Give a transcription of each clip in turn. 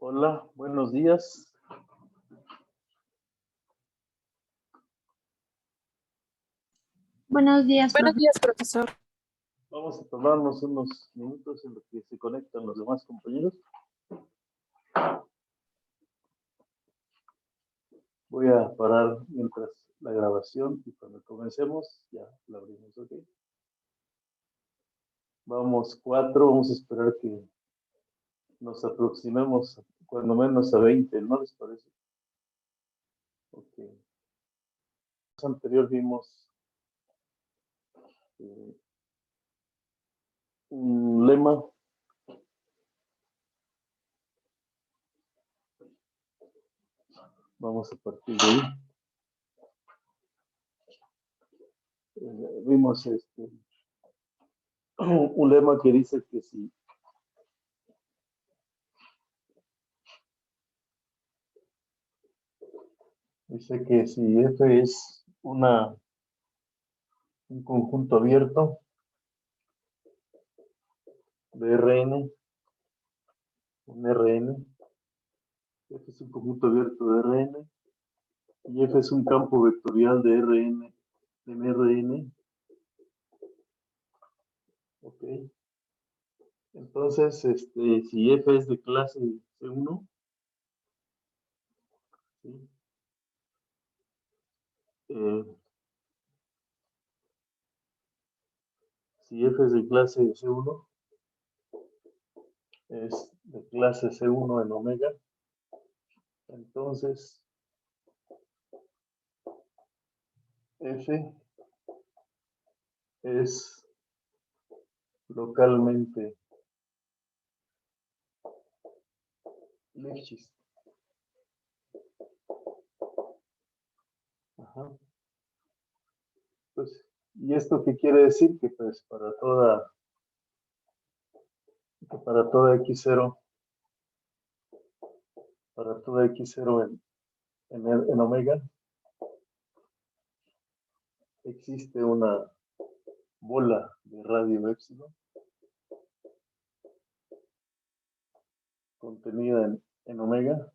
Hola, buenos días. Buenos días, Buenos días, profesor. Vamos a tomarnos unos minutos en los que se conectan los demás compañeros. Voy a parar mientras la grabación y cuando comencemos ya la abrimos, ¿ok? Vamos 4, vamos a esperar que nos aproximemos cuando menos a 20, ¿no les parece? Ok. Anterior vimos un lema. Vamos a partir de ahí. Vimos un lema que dice que si F es un conjunto abierto de Rn, un Rn, F es un conjunto abierto de Rn, y F es un campo vectorial de Rn en Rn. Ok. Entonces, si F es de clase C1, ¿sí? Si F es de clase C1, es de clase C1 en omega, entonces F es localmente Lipschitz. Ajá. Pues, ¿y esto qué quiere decir? Que pues para toda x0, para toda x0 en omega, existe una bola de radio épsilon contenida en omega,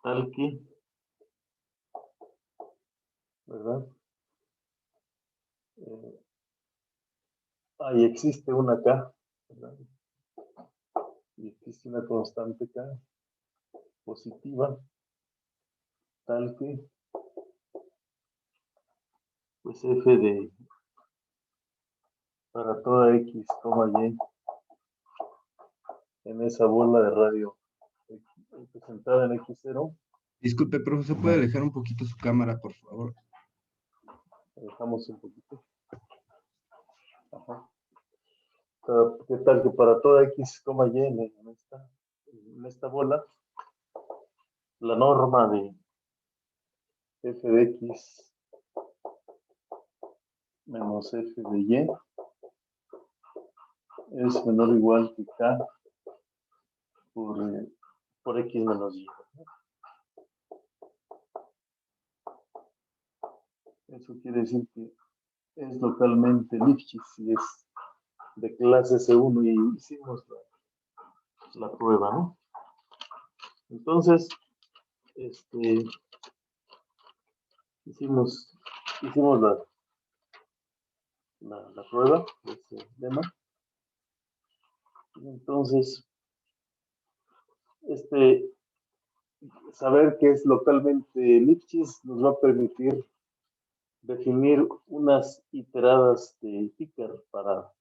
tal que, ¿verdad? Ahí existe una K, ¿verdad? Y existe una constante K positiva, tal que, pues F de, para toda x, y, en esa bola de radio representada en x0. Disculpe, profesor, ¿puede alejar un poquito su cámara, por favor? Dejamos un poquito. Ajá. ¿Qué tal que para toda x, y en esta bola, la norma de f de x menos f de y es menor o igual que k por x menos y? Eso quiere decir que es localmente Lipschitz y es de clase C1 y hicimos la prueba, ¿no? Entonces, hicimos la prueba de este lema. Entonces, saber que es localmente Lipschitz nos va a permitir definir unas iteradas de Picard para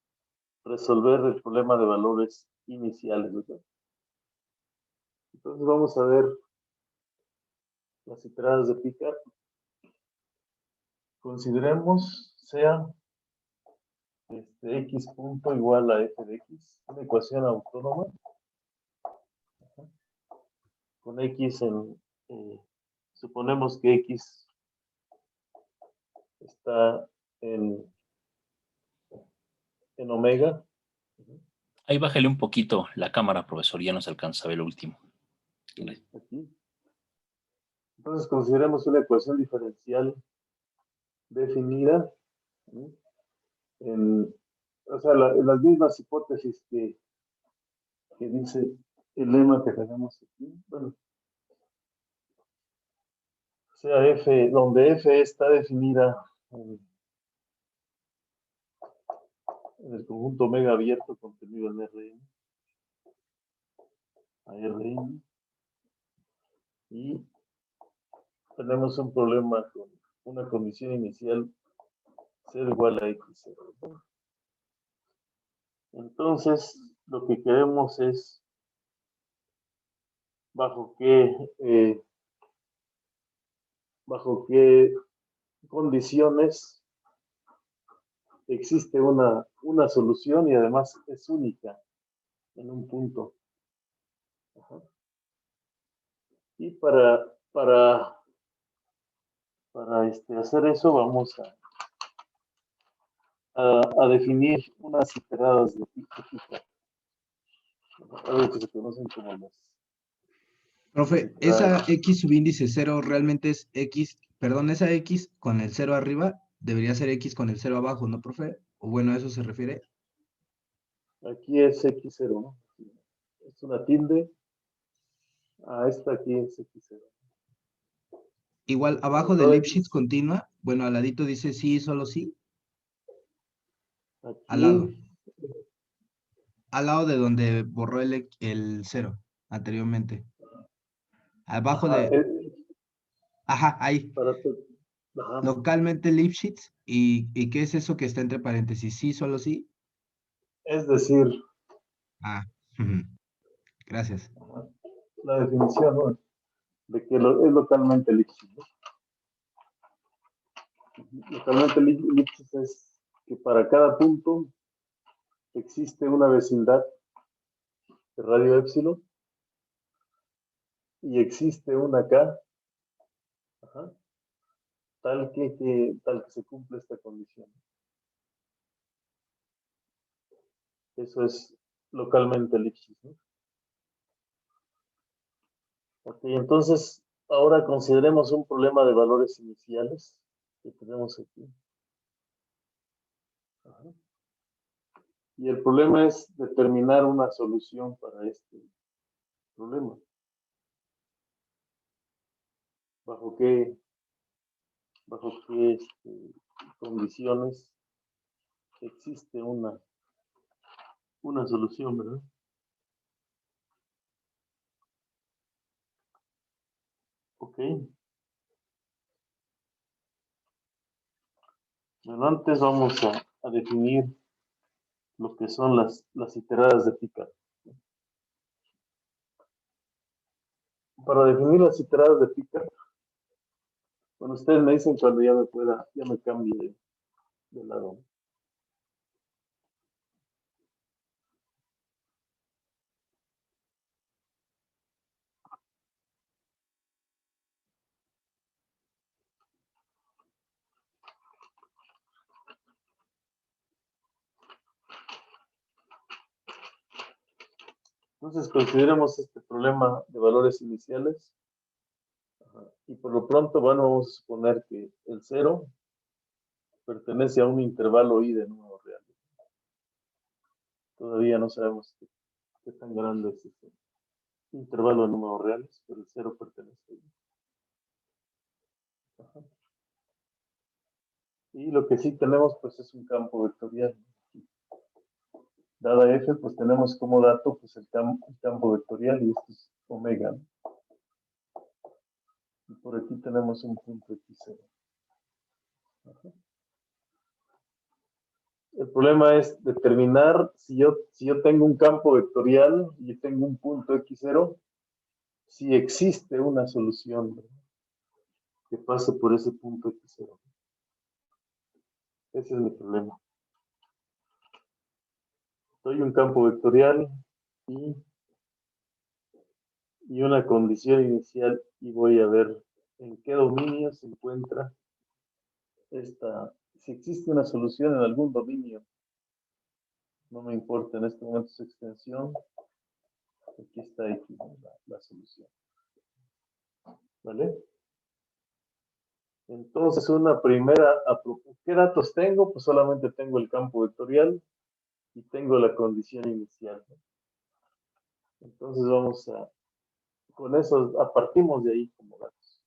resolver el problema de valores iniciales, ¿verdad? Entonces vamos a ver las iteradas de Picard. Consideremos sea x punto igual a f de x, una ecuación autónoma con x suponemos que x está en omega. Ahí bájale un poquito la cámara, profesor, ya no se alcanza a ver el último. Aquí. Entonces consideremos una ecuación diferencial definida en las mismas hipótesis que dice el lema que tenemos aquí. Bueno, sea F, donde F está definida en el conjunto omega abierto contenido en Rn, a Rn, y tenemos un problema con una condición inicial 0 igual a x0. Entonces, lo que queremos es bajo qué condiciones existe una solución y además es única en un punto. Ajá. Y para hacer eso vamos a definir unas iteradas de pico. Algo que se conocen como las... Profe, esa X subíndice 0 realmente es X, perdón, esa X con el 0 arriba debería ser X con el 0 abajo, ¿no, profe? O bueno, ¿a eso se refiere? Aquí es X0, ¿no? Es una tilde. Esta aquí es X0. Igual, abajo de Lipschitz continua, bueno, al ladito dice sí, solo sí. Aquí, al lado de donde borró el 0 anteriormente. Abajo ajá, ahí. Ajá. Localmente Lipschitz. ¿Y qué es eso que está entre paréntesis? ¿Sí, solo sí? Es decir, Gracias. la definición, ¿no?, de que es localmente Lipschitz, ¿no? Localmente Lipschitz es que para cada punto existe una vecindad de radio épsilon y existe una K, ajá, tal que se cumple esta condición. Eso es localmente Lipschitz, ¿no? Ok, entonces ahora consideremos un problema de valores iniciales que tenemos aquí. Ajá. Y el problema es determinar una solución para este problema. ¿Bajo qué condiciones existe una solución, verdad? Ok. Bueno, antes vamos a definir lo que son las iteradas de Picard. Para definir las iteradas de Picard, bueno, ustedes me dicen cuando ya me cambie de lado. Entonces consideremos este problema de valores iniciales. Ajá. Y por lo pronto, bueno, vamos a suponer que el 0 pertenece a un intervalo I de números reales. Todavía no sabemos qué tan grande es este intervalo de números reales, pero el 0 pertenece a I. Ajá. Y lo que sí tenemos, pues, es un campo vectorial. Dada F, pues tenemos como dato pues, el campo vectorial, y esto es omega. Y por aquí tenemos un punto x0. Ajá. El problema es determinar si yo tengo un campo vectorial y tengo un punto x0, si existe una solución, ¿verdad?, que pase por ese punto x0. Ese es mi problema. Doy un campo vectorial y una condición inicial y voy a ver en qué dominio se encuentra si existe una solución en algún dominio. No me importa en este momento su extensión. Aquí está X, la solución. ¿Vale? Entonces, ¿qué datos tengo? Pues solamente tengo el campo vectorial y tengo la condición inicial. Entonces vamos a, con eso, partimos de ahí como datos.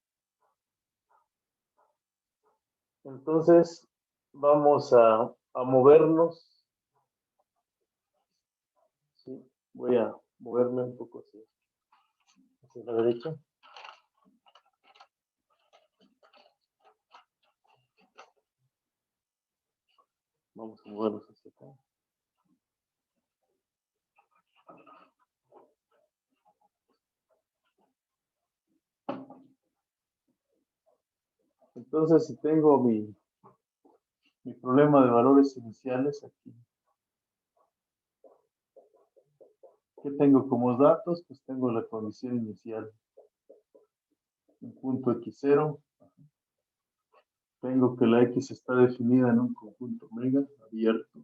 Entonces vamos a movernos. Sí, voy a moverme un poco hacia la derecha. Vamos a movernos hacia acá. Entonces, si tengo mi problema de valores iniciales aquí, ¿qué tengo como datos? Pues tengo la condición inicial, un punto x0. Tengo que la x está definida en un conjunto omega abierto.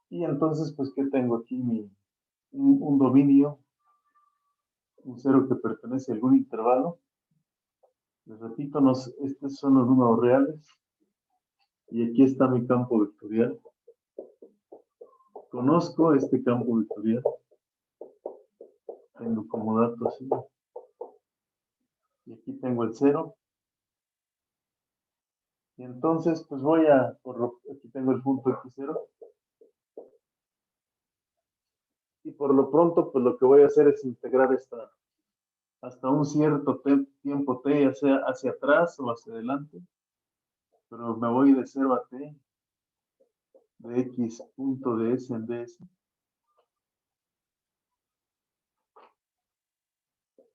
Y entonces, pues, ¿qué tengo aquí? Un dominio, un cero que pertenece a algún intervalo. Les repito, estos son los números reales. Y aquí está mi campo vectorial. Conozco este campo vectorial. Tengo como dato así. Y aquí tengo el 0. Y entonces, pues aquí tengo el punto x0. Y por lo pronto, pues lo que voy a hacer es integrar hasta un cierto tiempo t, ya sea hacia atrás o hacia adelante. Pero me voy de 0 a t, de x punto ds en ds.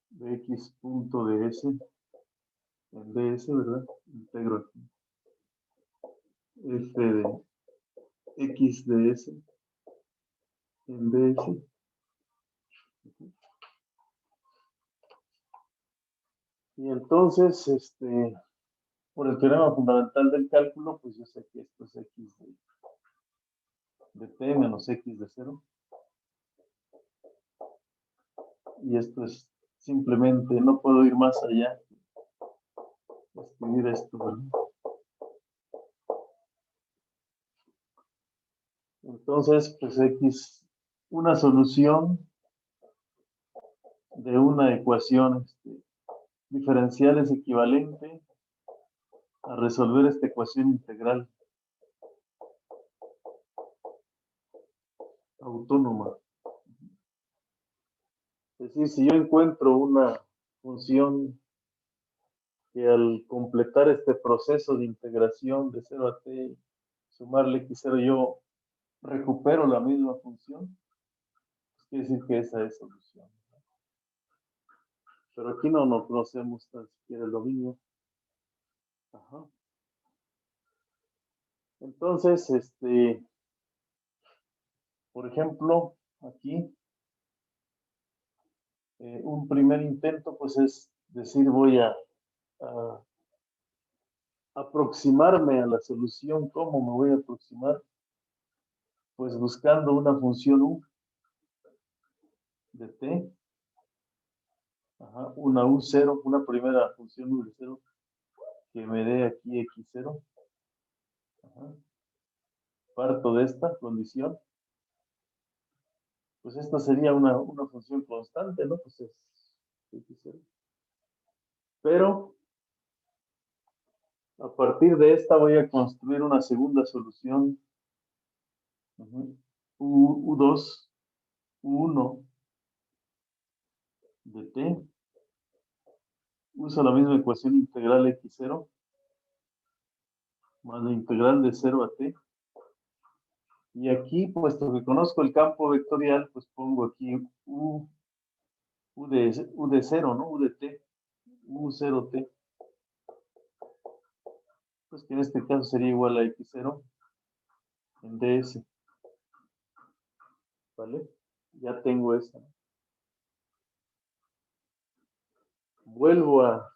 De x punto ds en ds, ¿verdad? Integro aquí. F de x ds en ds. Y entonces, por el teorema fundamental del cálculo, pues yo sé que esto es x de t menos x de 0. Y esto es simplemente, no puedo ir más allá. Escribir esto, ¿verdad? Entonces, pues x, una solución de una ecuación diferencial es equivalente a resolver esta ecuación integral autónoma. Es decir, si yo encuentro una función que al completar este proceso de integración de 0 a t, sumarle x0, yo recupero la misma función, pues quiere decir que esa es solución. Pero aquí no conocemos tan siquiera el dominio. Ajá. Entonces, por ejemplo, aquí, un primer intento, pues es decir, voy a aproximarme a la solución. ¿Cómo me voy a aproximar? Pues buscando una función u de t, una u0, una primera función u de 0, que me dé aquí x0. Parto de esta condición. Pues esta sería una función constante, ¿no? Pues es x0. Pero a partir de esta voy a construir una segunda solución, u2, u1 de t. Uso la misma ecuación integral x0 más la integral de 0 a t. Y aquí, puesto que conozco el campo vectorial, pues pongo aquí u de 0, ¿no? U de t, u0t. Pues que en este caso sería igual a x0 en ds. ¿Vale? Ya tengo esa. Vuelvo a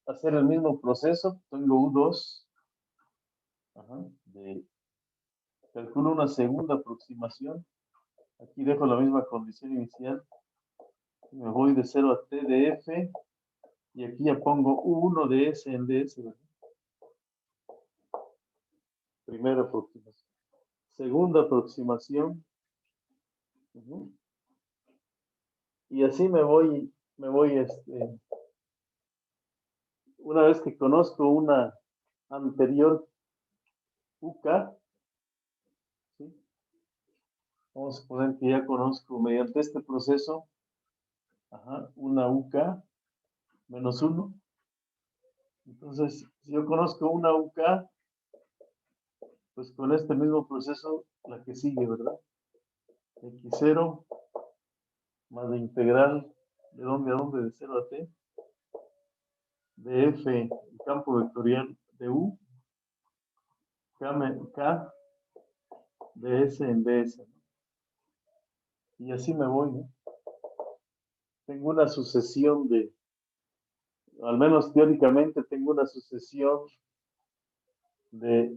hacer el mismo proceso. Tengo u2. Calculo una segunda aproximación. Aquí dejo la misma condición inicial. Me voy de 0 a t de f. Y aquí ya pongo u1 de s en ds. Primera aproximación. Segunda aproximación. Y así me voy, una vez que conozco una anterior UK, ¿sí? Vamos a poner que ya conozco mediante este proceso, una UK menos 1. Entonces, si yo conozco una UK, pues con este mismo proceso, la que sigue, ¿verdad? X0 más la integral, ¿de dónde a dónde? De 0 a t, de f, el campo vectorial de u, k de s en ds, ¿no? Y así me voy, ¿no? Tengo una sucesión de, al menos teóricamente, tengo una sucesión de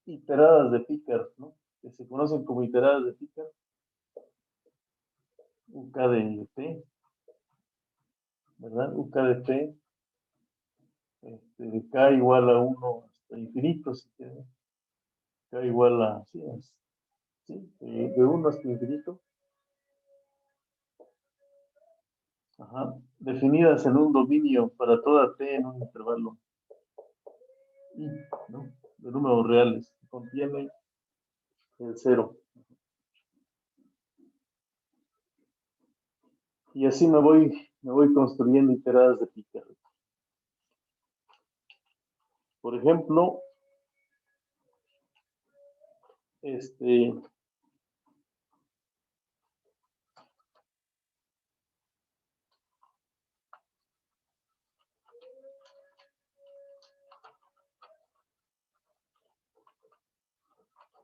iteradas de Picard, ¿no? Que se conocen como iteradas de Picard. UK de t, ¿verdad? UK de t, k igual a 1 hasta infinito, si quieres. K igual a, sí, de 1 hasta infinito. Definidas en un dominio para toda t en un intervalo I, ¿no? De números reales, que contiene el 0. Y así me voy construyendo iteradas de Picard. Por ejemplo,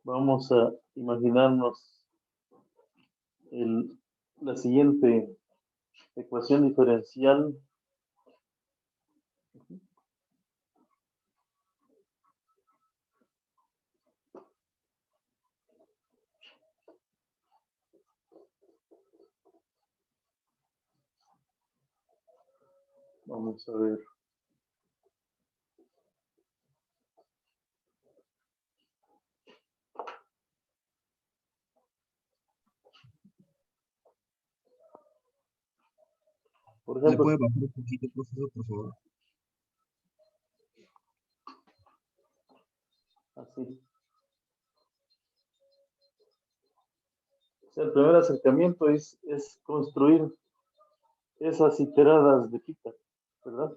vamos a imaginarnos la siguiente ecuación diferencial. Vamos a ver. Por ¿Le ejemplo, puede bajar un poquito, profesor, por favor? así. O sea, el primer acercamiento es construir esas iteradas de Picard, ¿verdad?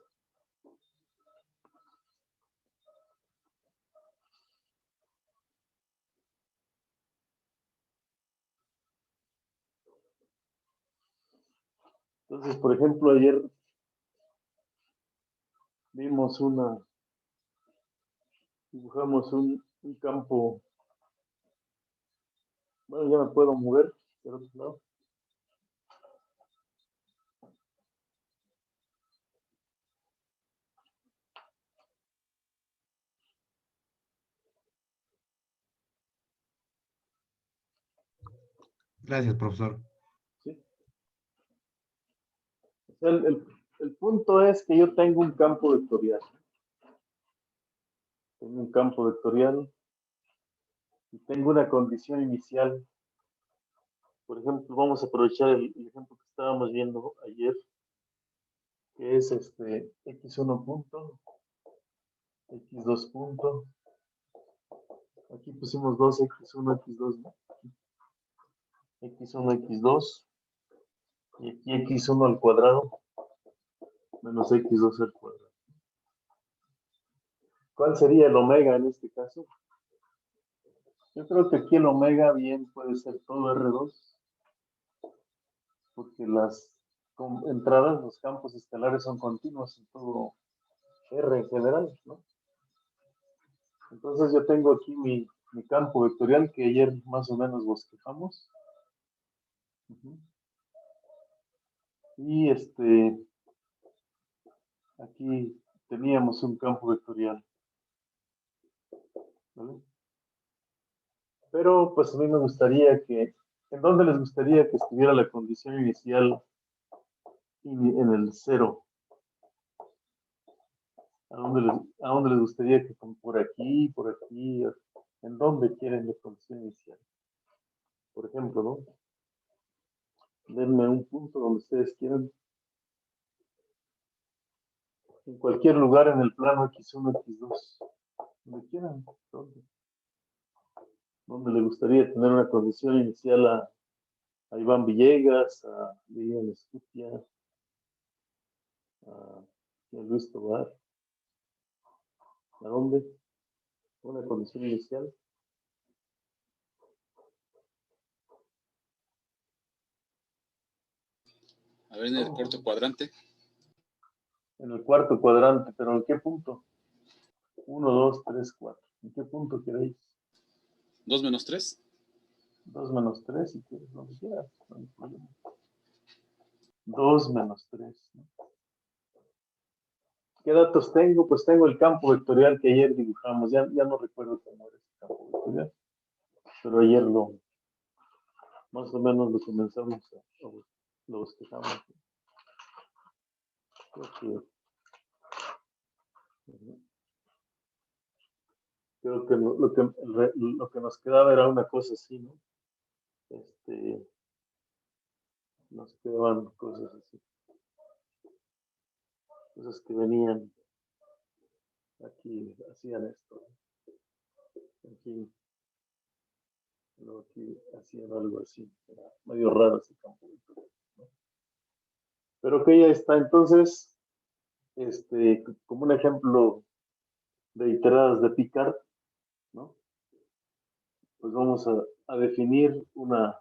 Entonces, por ejemplo, ayer dibujamos un campo. Bueno, ya me puedo mover del otro lado. Gracias, profesor. ¿Sí? O sea, el punto es que yo tengo un campo vectorial. Tengo un campo vectorial y tengo una condición inicial. Por ejemplo, vamos a aprovechar el ejemplo que estábamos viendo ayer, que es x1 punto, x2 punto. Aquí pusimos 2x1, x2, ¿no? x1, x2, y aquí x1 al cuadrado menos x2 al cuadrado. ¿Cuál sería el omega en este caso? Yo creo que aquí el omega bien puede ser todo R2, porque las entradas, los campos escalares son continuos en todo R en general, ¿no? Entonces yo tengo aquí mi campo vectorial que ayer más o menos bosquejamos. Y aquí teníamos un campo vectorial, ¿vale? Pero pues a mí me gustaría que, ¿en dónde les gustaría que estuviera la condición inicial en el 0? ¿A dónde les gustaría que por aquí, por aquí? ¿En dónde quieren la condición inicial? Por ejemplo, ¿no? Denme un punto donde ustedes quieran. En cualquier lugar en el plano X1, X2. Donde quieran. ¿Dónde le gustaría tener una condición inicial a Iván Villegas, a Lilian Escutia, a Luis Tobar? ¿A dónde? Una condición inicial. A ver, en el cuarto cuadrante. En el cuarto cuadrante, pero ¿en qué punto? 1, 2, 3, 4. ¿En qué punto queréis? 2 menos 3. 2 menos 3, si quieres, donde quieras. No hay problema. 2 menos 3. ¿No? ¿Qué datos tengo? Pues tengo el campo vectorial que ayer dibujamos. Ya no recuerdo cómo era ese campo vectorial, pero ayer más o menos lo comenzamos lo bosquejamos. Creo que lo que nos quedaba era una cosa así, ¿no? Nos quedaban cosas así. Cosas que venían aquí, hacían esto. En fin, aquí hacían algo así. Era medio raro ese campo, ¿no? Pero que ya está. Entonces, como un ejemplo de iteradas de Picard, ¿no? Pues vamos a definir una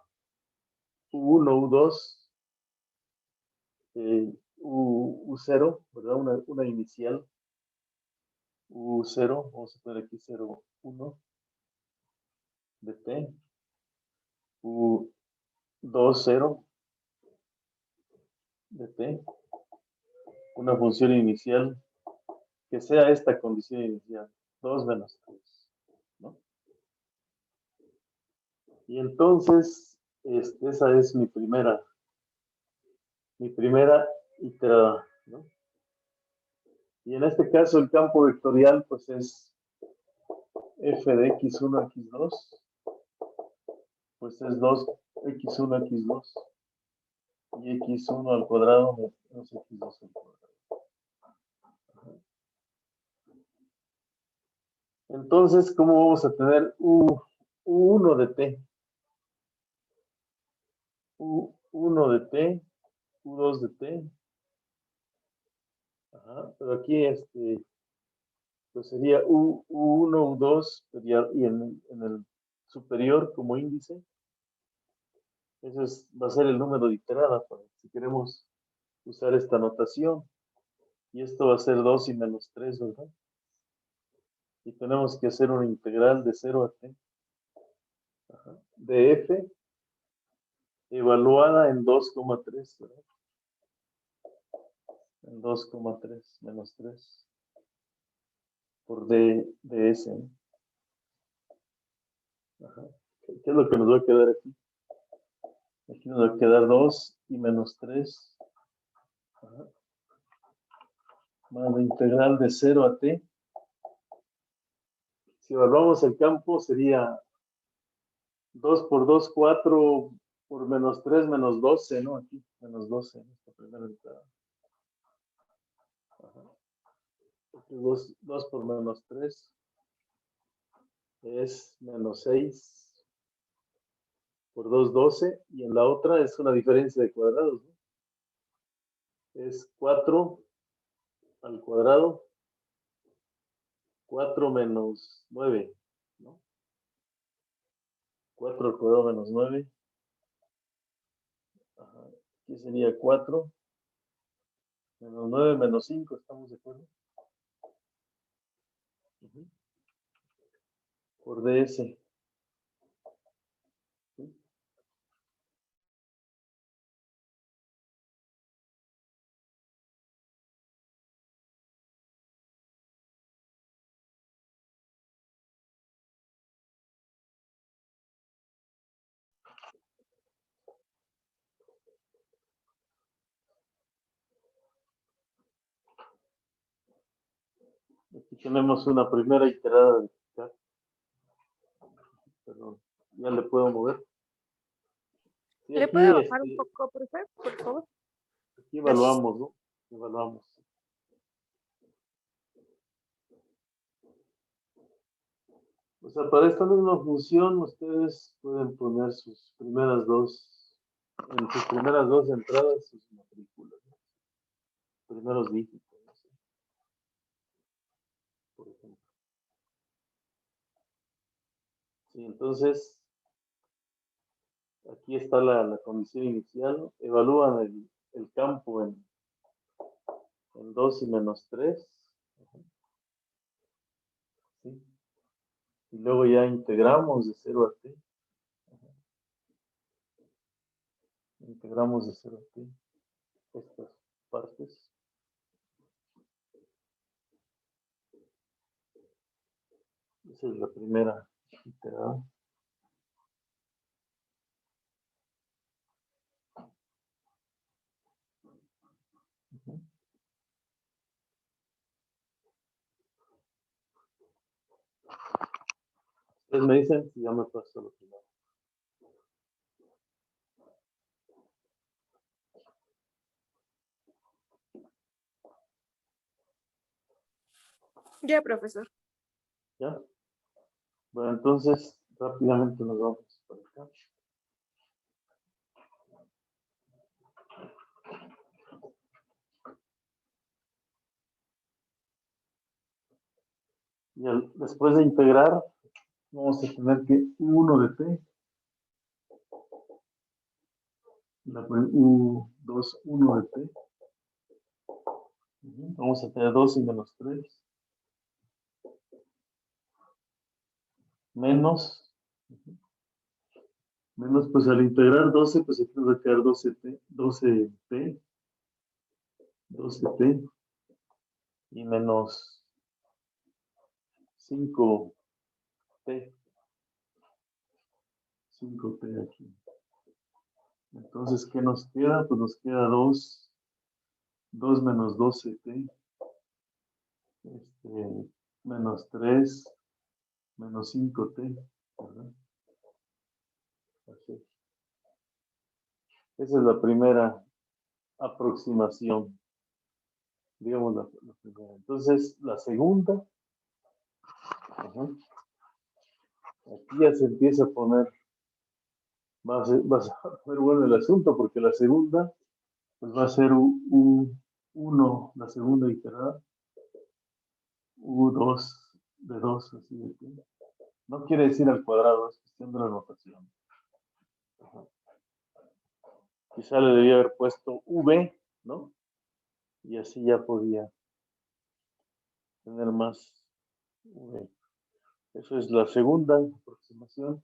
U1, U2, U0, ¿verdad? Una inicial, U0, vamos a poner aquí 0, 1, de T, U2, 0, de T, una función inicial que sea esta condición inicial, 2 menos 3, ¿no? Y entonces, esa es mi primera iterada, ¿no? Y en este caso el campo vectorial pues es f de x1, x2, pues es 2x1, x2 y x1 al cuadrado menos x2 al cuadrado. Entonces, ¿cómo vamos a tener U1 de t? U1 de t, U2 de t. Ajá, pero aquí pues sería U1, U2, y en el superior como índice. Eso va a ser el número de iterada, si queremos usar esta notación. Y esto va a ser 2 y menos 3, ¿verdad? Y tenemos que hacer una integral de 0 a t. Ajá, de f evaluada en 2,3, ¿verdad? En 2,3 menos 3 por d de s. Ajá. ¿Qué es lo que nos va a quedar aquí? Aquí nos va a quedar 2 y menos 3. Ajá. Más la integral de 0 a t. Si evaluamos el campo sería 2 por 2, 4 por menos 3, menos 12, ¿no? Aquí, menos 12, esta primera entrada. 2 por menos 3 es menos 6 por 2, 12. Y en la otra es una diferencia de cuadrados, ¿no? Es 4 al cuadrado, 4 menos 9, ¿no? 4 al cuadrado menos 9. Ajá. Aquí sería 4 menos 9 menos 5, ¿estamos de acuerdo? Por ds. ¿Sí? Aquí tenemos una primera iterada de Picard. perdón. Ya le puedo mover. Sí, ¿Le aquí, puede bajar un poco, profe, por favor? aquí evaluamos, ¿no? Evaluamos. O sea, para esta misma función, ustedes pueden poner en sus primeras dos entradas, sus matrículas, ¿no? Primeros dígitos, ¿no? Por ejemplo. Sí, entonces, aquí está la condición inicial. Evalúan el campo en 2 y menos 3. ¿Sí? Y luego ya integramos de 0 a t. Integramos de 0 a t estas partes. Esa es la primera integrada. Ustedes me dicen si ya me pasó lo primero. Ya, profesor. ¿Ya? Bueno, entonces rápidamente nos vamos para acá. Y después de integrar, vamos a tener que 1 de t, U2, 1 de t. Vamos a tener 2 y menos 3. Menos, pues al integrar 12, pues aquí nos va a quedar 12t, 12t, y menos 5t, 5t aquí. Entonces, ¿qué nos queda? Pues nos queda 2 menos 12t, menos 3, menos 5t, ¿verdad? Así. Esa es la primera aproximación, digamos la primera. Entonces, la segunda, aquí ya se empieza a poner, va a poner bueno el asunto, porque la segunda, pues va a ser U1, la segunda iterada, U2 de 2, así de aquí. No quiere decir al cuadrado, es cuestión de la notación. Quizá le debía haber puesto V, ¿no? Y así ya podía tener más V. Eso es la segunda aproximación.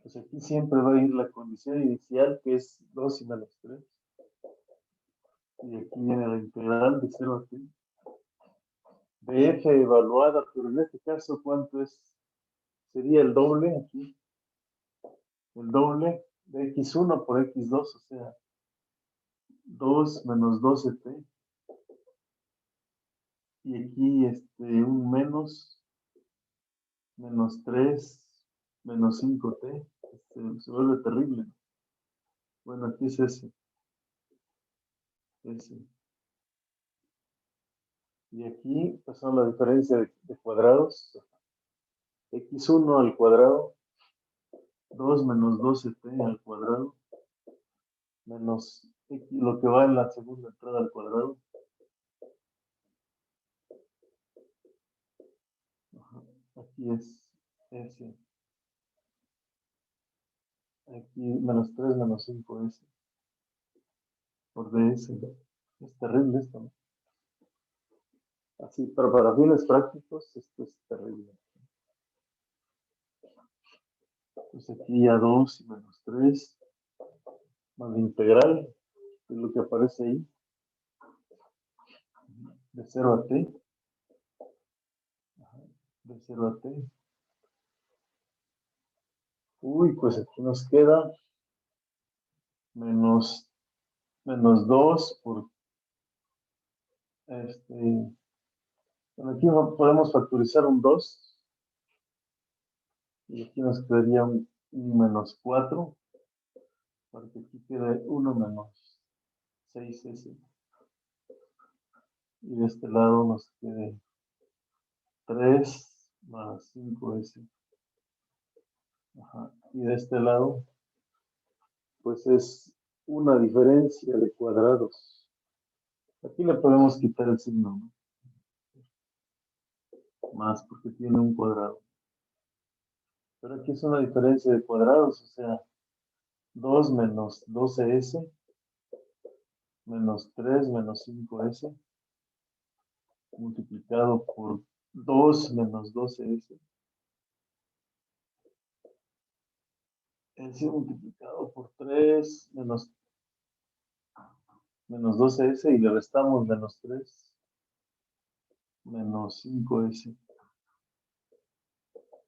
Pues aquí siempre va a ir la condición inicial, que es 2 y menos 3. Y aquí viene la integral de 0 a t. De f evaluada, pero en este caso, ¿cuánto es? Sería el doble aquí. El doble de x1 por x2, o sea, 2 menos 12t. Y aquí un menos 3, menos 5t. Se vuelve terrible. Bueno, aquí es ese. Y aquí pasamos la diferencia de cuadrados. x1 al cuadrado, 2 menos 12t al cuadrado, menos x, lo que va en la segunda entrada al cuadrado. Aquí es s. Aquí menos 3 menos 5s por ds. Es terrible esto, ¿no? Así, pero para fines prácticos, esto es terrible. Pues aquí ya 2 y menos 3, más la integral, que es lo que aparece ahí, de 0 a t. De 0 a t. Uy, pues aquí nos queda menos 2 por bueno, aquí podemos factorizar un 2 Y aquí nos quedaría un menos 4. Para que aquí quede 1 menos 6s. Y de este lado nos quede 3 más 5s. Ajá. Y de este lado, pues es una diferencia de cuadrados. Aquí le podemos quitar el signo, ¿no? Más porque tiene un cuadrado. Pero aquí es una diferencia de cuadrados, o sea, 2 menos 12s menos 3 menos 5s multiplicado por 2 menos 12s. S multiplicado por 3 menos 12s y le restamos menos 3 menos 5s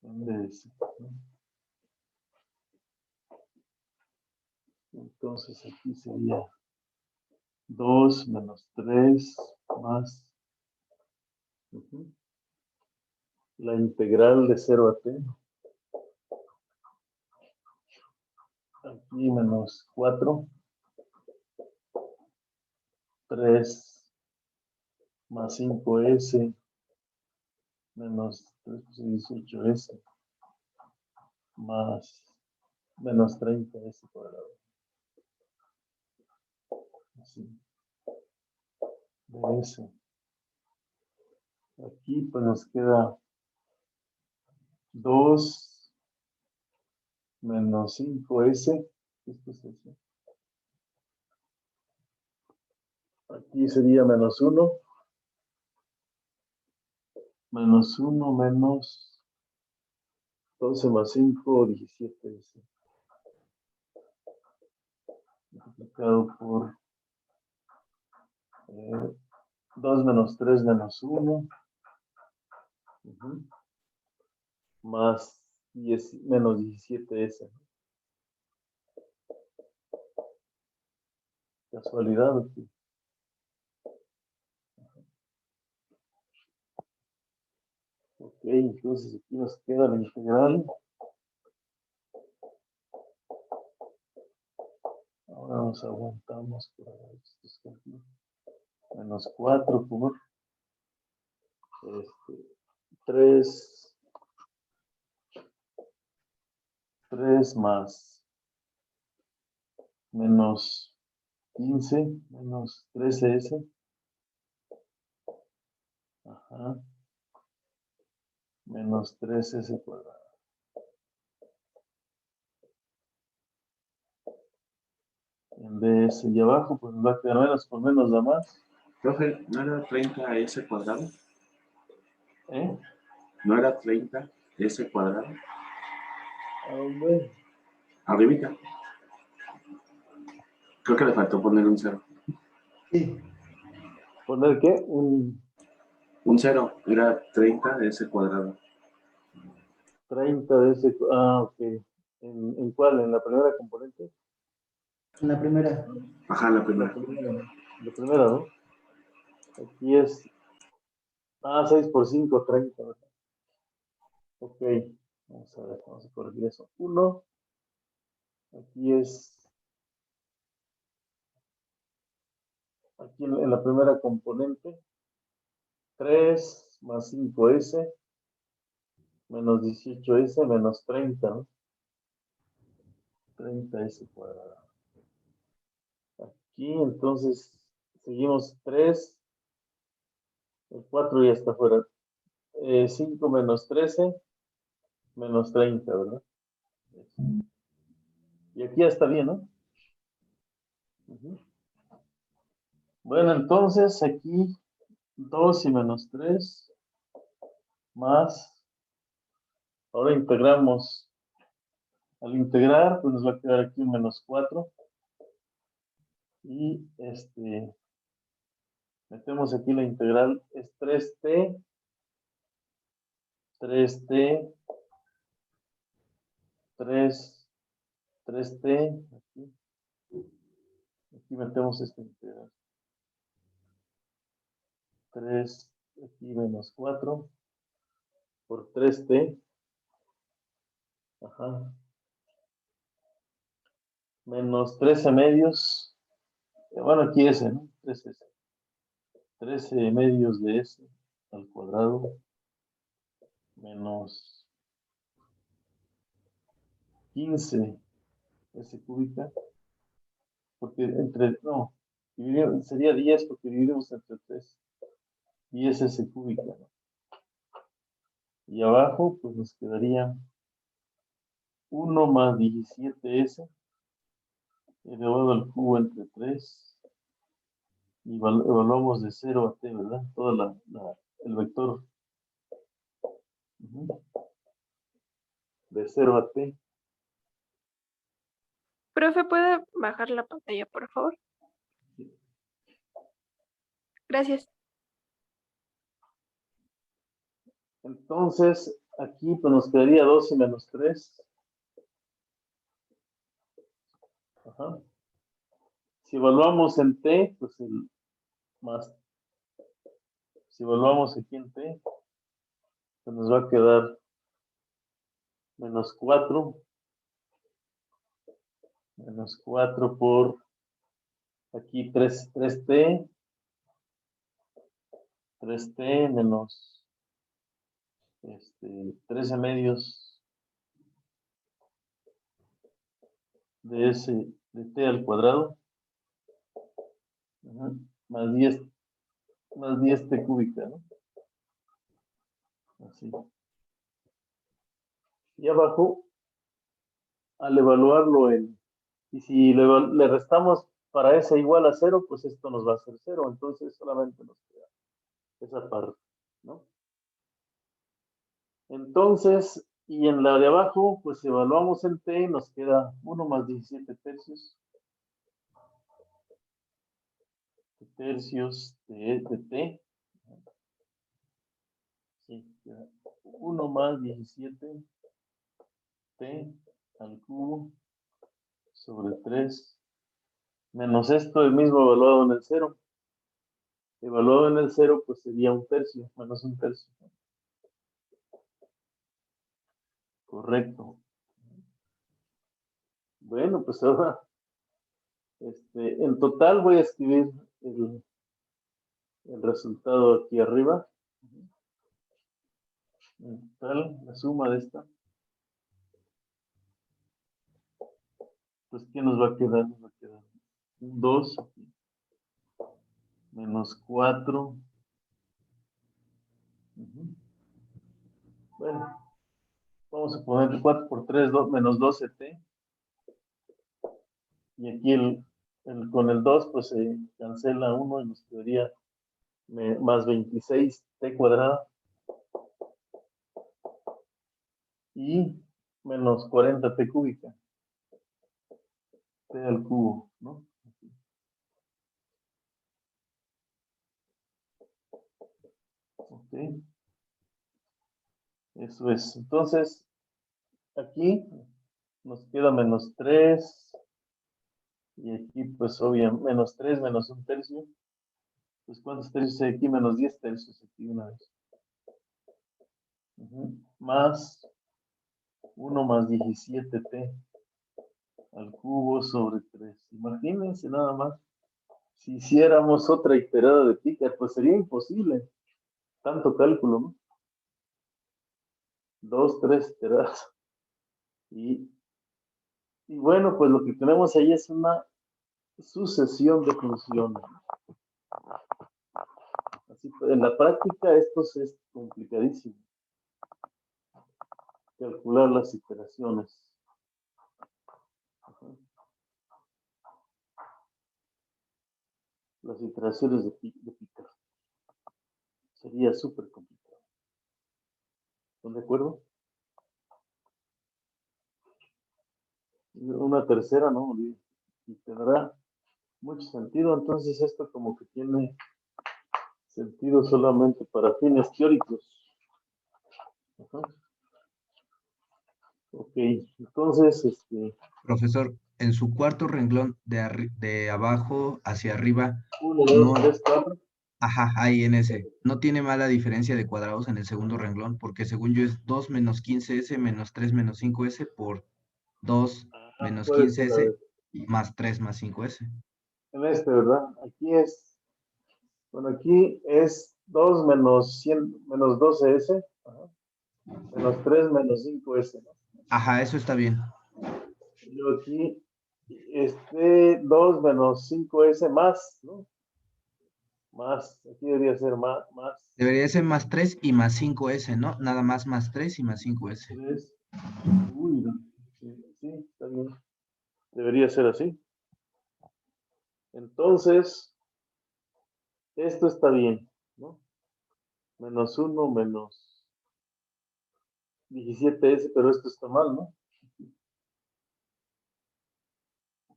en ds, ¿no? Entonces aquí sería 2 menos 3 más la integral de 0 a t. Aquí menos 4. 3 más 5s menos 3 pues 18s más menos 30s cuadrado. Así. ds. Aquí pues nos queda 2 menos 5s. Esto es eso. Aquí sería menos 1. Menos 1 menos 12 más 5, 17s. Multiplicado por 2 menos 3 menos 1. Más 10, menos 17s. Casualidad aquí. Ok, entonces aquí nos queda la integral. Ahora nos aguantamos por estos cálculos. Menos 4 por 3 más menos 15 menos 13s. Ajá. Menos 3s cuadrado. En ds y abajo, pues nos va a quedar menos por menos da más. Profe, ¿no era 30s cuadrado? ¿Eh? ¿No era 30s cuadrado? Bueno. Arribita. Creo que le faltó poner un 0. Sí. ¿Poner qué? Un 0, era 30s cuadrado. 30 de ese. Ah, ok. ¿En cuál? ¿En la primera componente? En la primera. Ajá, la primera. La primera, ¿no? Aquí es. 6 por 5, 30. ¿Verdad? Ok. Vamos a ver, vamos a corregir eso. 1. Aquí es. Aquí en la primera componente. 3 más 5s menos 18s menos 30, ¿no? 30s cuadrado. Aquí entonces seguimos 3. El 4 ya está fuera. 5 menos 13 menos 30, ¿verdad? Y aquí ya está bien, ¿no? Bueno, entonces aquí 2 y menos 3 más. Ahora integramos. Al integrar, pues nos va a quedar aquí un menos 4. Y metemos aquí la integral. Es 3t. 3t. 3t. Aquí metemos esta integral. 3, aquí menos 4 por 3t Ajá. Menos 13 medios. Bueno, aquí S, ¿no? 13S. 13 medios de S al cuadrado. Menos 15 S cúbica. Porque entre, no, sería 10 porque dividimos entre 3. 10 S cúbica, ¿no? Y abajo, pues nos quedaría 1 más 17S elevado al cubo entre 3. Y evaluamos de 0 a t, ¿verdad? Todo el vector. De 0 a t. Profe, ¿puede bajar la pantalla, por favor? Gracias. Entonces, aquí pues nos quedaría 2 y menos 3. Ajá. Si evaluamos en t, pues el más. Si evaluamos aquí en t, pues nos va a quedar menos 4. Menos 4 por aquí 3t. 3t menos 13 medios de s de t al cuadrado. Ajá. Más 10 t cúbica, ¿no? Así. Y abajo, al evaluarlo y si le restamos para s igual a 0, pues esto nos va a ser 0. Entonces solamente nos queda esa parte, ¿no? Entonces, y en la de abajo, pues evaluamos en t y nos queda 1 más 17 tercios. Tercios de t. Sí, 1 más 17 t al cubo sobre 3 menos esto, el mismo evaluado en el 0. Evaluado en el 0, pues sería 1/3, menos 1/3. Correcto. Bueno, pues ahora, en total voy a escribir el resultado aquí arriba. En total, la suma de esta. Pues, ¿qué nos va a quedar? Nos va a quedar un 2 menos 4. Bueno, vamos a poner 4 por 3, menos 12t. Y aquí con el 2, pues se cancela 1 y nos quedaría más 26t cuadrada. Y menos 40t cúbica. T al cubo, ¿no? Ok. Eso es. Entonces, aquí nos queda menos 3. Y aquí, pues, obviamente, menos 3 menos 1/3. Pues, ¿cuántos tercios hay aquí? Menos 10 tercios aquí una vez. Más 1 más 17t al cubo sobre 3. Imagínense nada más. Si hiciéramos otra iterada de Picard, pues sería imposible. Tanto cálculo, ¿no? 2, 3 iteradas. Y bueno, pues lo que tenemos ahí es una sucesión de funciones. Así, en la práctica esto es complicadísimo. Calcular las iteraciones. Las iteraciones de Picard. Sería súper complicado. ¿Están de acuerdo? Una tercera, ¿no? Y tendrá mucho sentido. Entonces esto como que tiene sentido solamente para fines teóricos. Ajá. Ok, entonces, Profesor, en su cuarto renglón de abajo hacia arriba, 1, 2, 3, 4. Ajá, ahí en ese. No tiene mala diferencia de cuadrados en el segundo renglón, porque según yo es 2 menos 15S menos 3 menos 5S por 2 menos Puede ser, a 15S ver, más 3 más 5S. en este, ¿verdad? Aquí es, bueno, aquí es 2 menos 100, menos 12S, ajá, menos 3 menos 5S, ¿no? Ajá, eso está bien. Yo aquí, 2 menos 5S más, ¿no? Más, aquí debería ser más Debería ser más 3 y más 5S, ¿no? Nada más más 3 y más 5S. 3. Uy, no. Sí, está bien. Debería ser así. Entonces, esto está bien, ¿no? Menos 1 menos 17S, pero esto está mal, ¿no?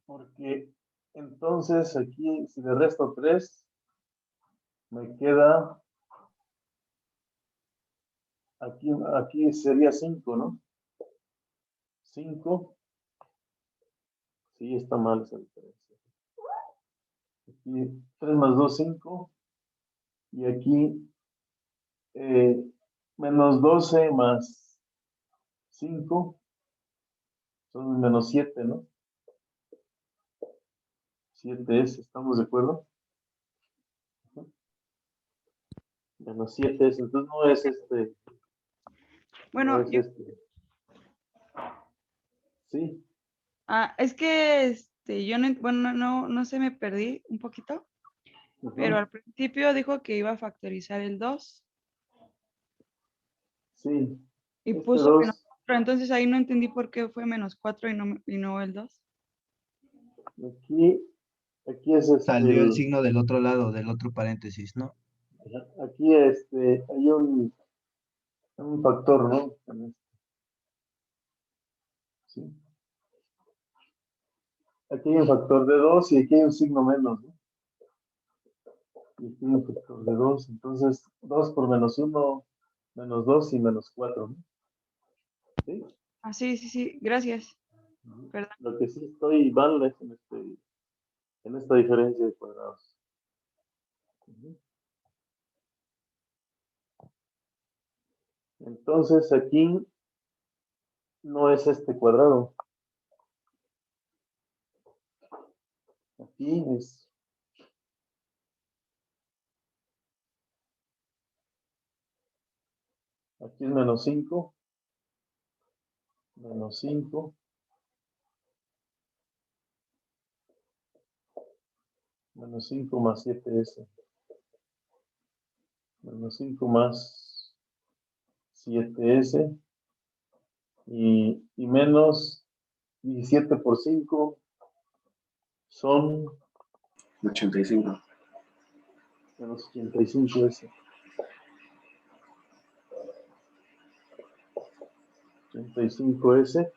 Porque entonces aquí, si le resto 3, me queda, aquí sería 5, ¿no? 5, sí, está mal esa diferencia. Aquí 3 más 2, 5, y aquí menos 12 más 5, son menos 7, ¿no? 7S, ¿estamos de acuerdo? Menos 7S, entonces no es no Bueno, es sí. es que yo no, bueno, no sé, me perdí un poquito, pero Ajá, al principio dijo que iba a factorizar el 2 sí, y este puso menos 2, 4, entonces ahí no entendí por qué fue menos 4 y no el 2. aquí, aquí es Salió el signo del otro lado, del otro paréntesis, ¿no? aquí hay un factor, ¿no? Sí. Aquí hay un factor de 2 y aquí hay un signo menos, ¿no? Y aquí hay un factor de 2, entonces 2 por menos 1, menos 2 y menos 4, ¿no? ¿Sí? Ah, sí, sí, sí, gracias. Ujú. Perdón. Lo que sí estoy mal es en esta diferencia de cuadrados. Ujú. Entonces aquí no es este cuadrado. Aquí es Aquí es menos 5, menos 5, menos 5 más 7S, menos 5 más 7S y menos 17 por 5 son 85. menos 85S. 85S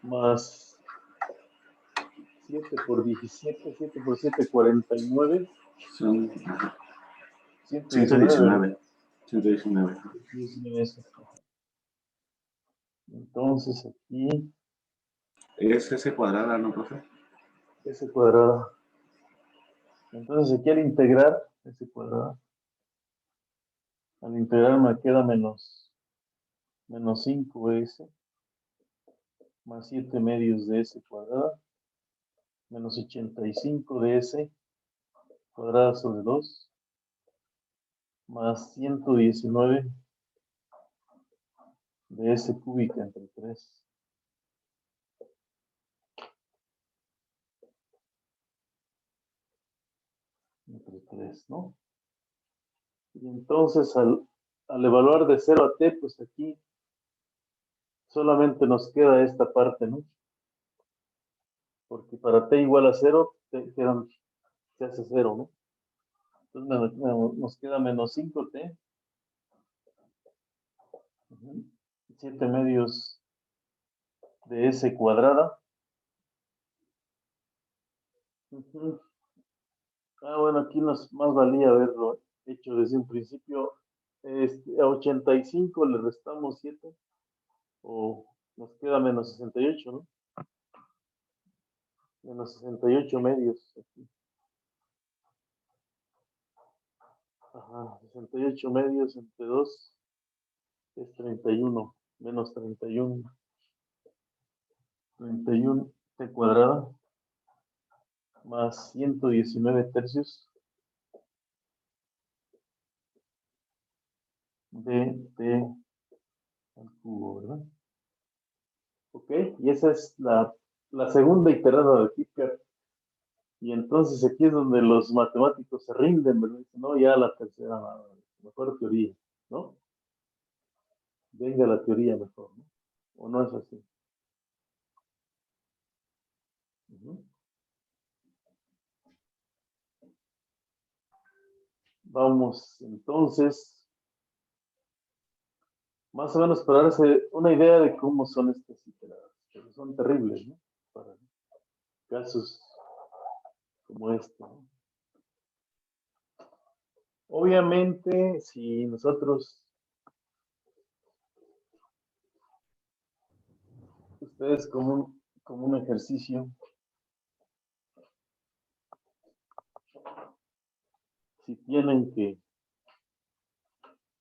más 7 por 17, 7 por 7, 49, Son 119, ¿verdad? 119. 119. 19S. Entonces aquí, Es S cuadrada, ¿no, profe? S cuadrado. Entonces aquí al integrar S cuadrado, al integrar me queda menos 5S más 7 medios de S cuadrada menos 85 de S cuadrada sobre 2 más 119 de S cúbica entre 3 entre 3, ¿no? Y entonces al evaluar de 0 a t, pues aquí solamente nos queda esta parte, ¿no? Porque para t igual a 0, se hace 0, ¿no? Entonces nos queda menos 5t, 7 medios de S cuadrada. Bueno, aquí nos más valía haberlo hecho desde un principio. A 85 le restamos 7, o nos queda menos 68, ¿no? Menos 68 medios. Aquí. Ajá, 68 medios entre 2 es 31, menos 31. 31 t cuadrada más 119 tercios de t al cubo, ¿verdad? Ok, y esa es la segunda iterada de Kipker. Y entonces aquí es donde los matemáticos se rinden, ¿verdad? Dicen, no, ya la tercera, mejor teoría, ¿no? Venga la teoría mejor, ¿no? ¿O no es así? Ujú. Vamos entonces, más o menos para darse una idea de cómo son estas iteradas, que son terribles, ¿no? Para casos como este, ¿no? Obviamente, si nosotros, ustedes como un ejercicio, si tienen que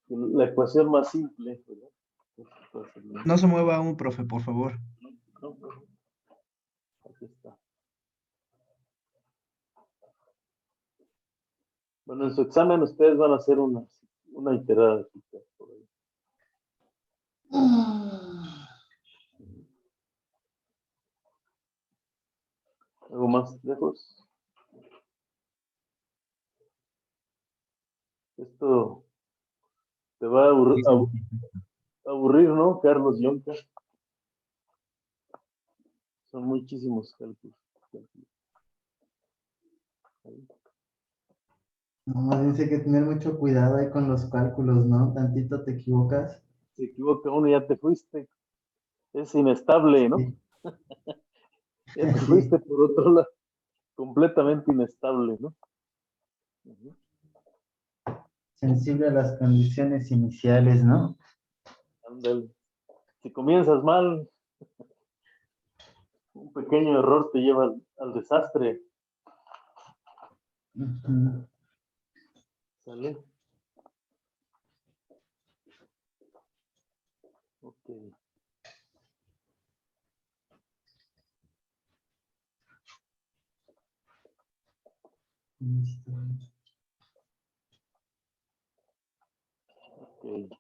la ecuación más simple, ¿verdad? No se mueva aún, profe, por favor. No, aquí está. Bueno, en su examen ustedes van a hacer una iterada de Kipker por ahí. ¿Algo más lejos? Esto te va a aburrir, ¿no, Carlos Yonca? Son muchísimos cálculos. No, más bien sí hay que tener mucho cuidado ahí con los cálculos, ¿no? Tantito te equivocas. Se equivoca uno, ya te fuiste. Es inestable, ¿no? Sí. Ya te Sí, fuiste por otro lado. Completamente inestable, ¿no? Ujú. sensible a las condiciones iniciales, ¿no? Ándale. Si comienzas mal, un pequeño error te lleva al desastre. Ujú. ¿Sale? Ok. Listo. Ok.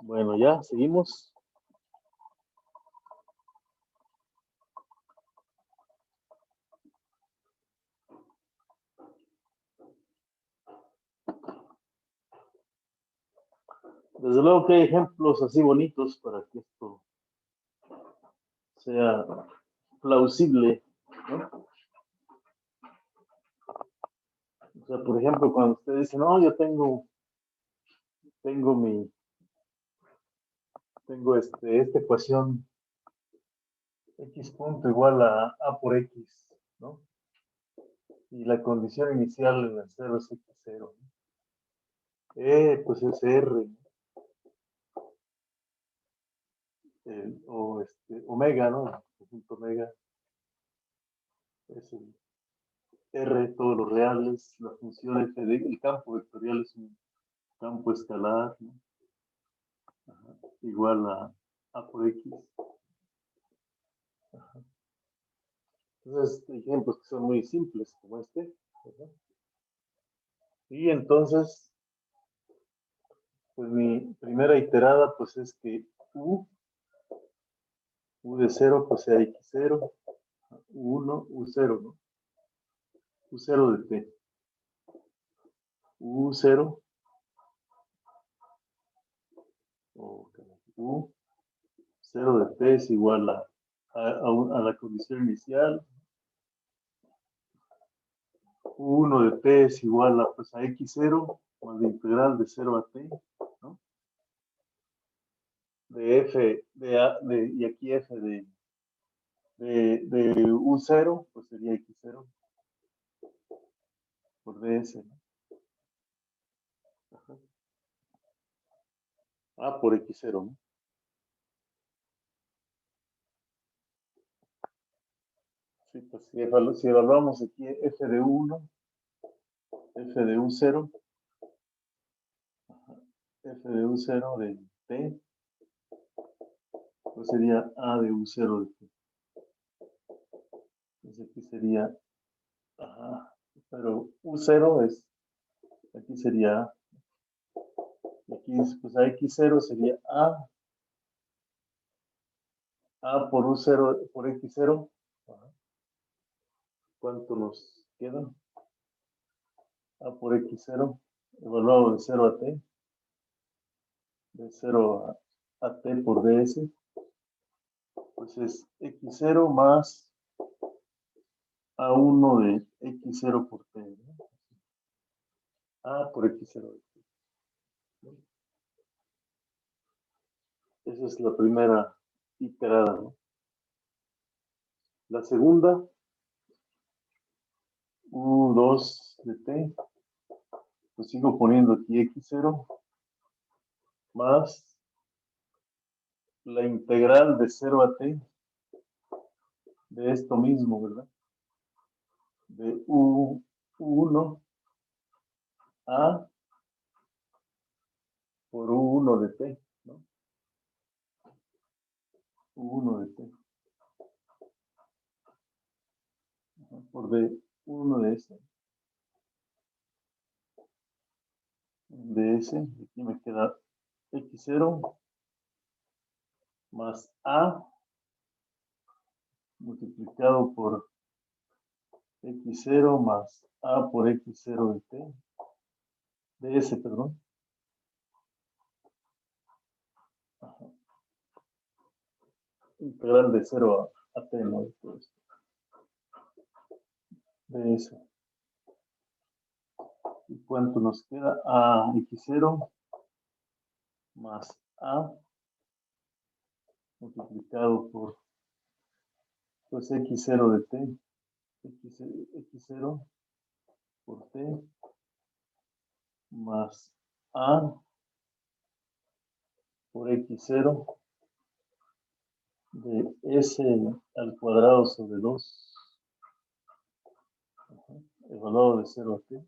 Bueno, ya, seguimos. Desde luego que hay ejemplos así bonitos para que esto sea plausible, ¿no? sea, por ejemplo, cuando usted dice, no, yo tengo esta ecuación x punto igual a por x, ¿no? Y la condición inicial en el 0 es x0, ¿no? Pues es r, o omega, ¿no? El conjunto omega es el r, todos los reales, la función f de el campo vectorial es un campo escalar, ¿no? Ajá, igual a por x. Ajá. Entonces, ejemplos que son muy simples, como este, ¿verdad? Y entonces, pues mi primera iterada, pues es que u de 0, pues sea x0, u1, u0, ¿no? u0 de t. u0, u0 de t es igual a la condición inicial. u1 de t es igual a, pues, a x0 más la integral de 0 a t, ¿no? De f, y aquí f de u0, pues sería x0 por ds, ¿no? Ajá. A por x0, ¿no? Sí, pues si evaluamos aquí f de 1, f de u0, f de u0 de t, pues sería a de u0 de t. Entonces aquí sería, ajá, pero u0 es, aquí sería a. Aquí, pues a x0 sería a por u0, por x0. Ajá. ¿Cuánto nos queda? A por x0, evaluado de 0 a t, de 0 a t por ds, pues es x0 más a1 de x0 por t, ¿no? A por x0 de t, ¿no? Esa es la primera iterada, ¿no? La segunda, u2 de t, pues sigo poniendo aquí x0 más la integral de 0 a t de esto mismo, ¿verdad? De u1 a por u1 de t, ¿no? u1 de t. Por d1 de s. De s, aquí me queda x0 más a multiplicado por x0 más a por x0 de t, de s, perdón. Ajá. Integral de 0 a t, ¿no? De s. ¿Y cuánto nos queda? A x0 más a multiplicado por, pues, x0 de t, x0 por t más a por x0 de s al cuadrado sobre 2, evaluado de 0 a t,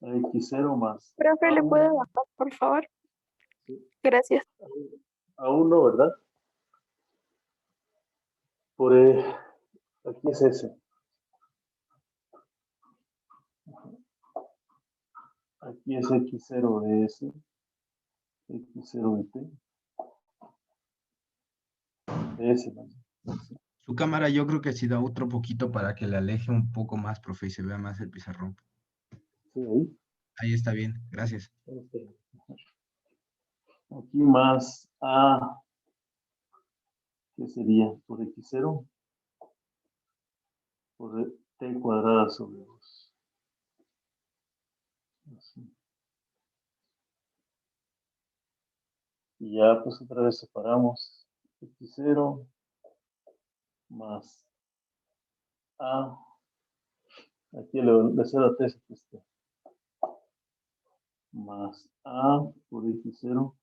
a x0 más Profe, ¿le puede bajar, por favor? Sí. Gracias. A 1, ¿verdad? Por aquí es s. Aquí es x0 de s, x0 de t, de s, ¿no? Su cámara yo creo que sí da otro poquito para que le aleje un poco más, profe, y se vea más el pizarrón. Sí, ahí. Ahí está bien, gracias. Aquí más a, ¿qué sería? Por x0, t cuadrada sobre 2. Así. Y ya pues otra vez separamos x0 más a. Aquí de 0 a t es este. Más a por x0.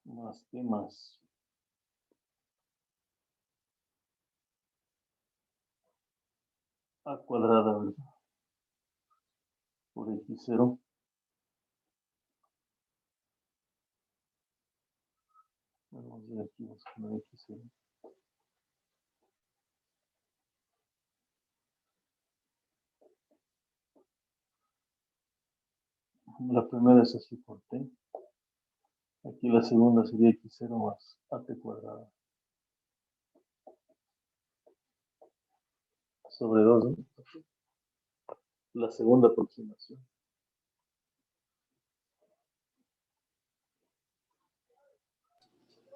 Más t más a cuadrada, ¿verdad? Por x0. Vamos a ver aquí, vamos a poner x0. La primera es así por t. Aquí la segunda sería x0 más at cuadrada. Sobre 2, ¿no? La segunda aproximación.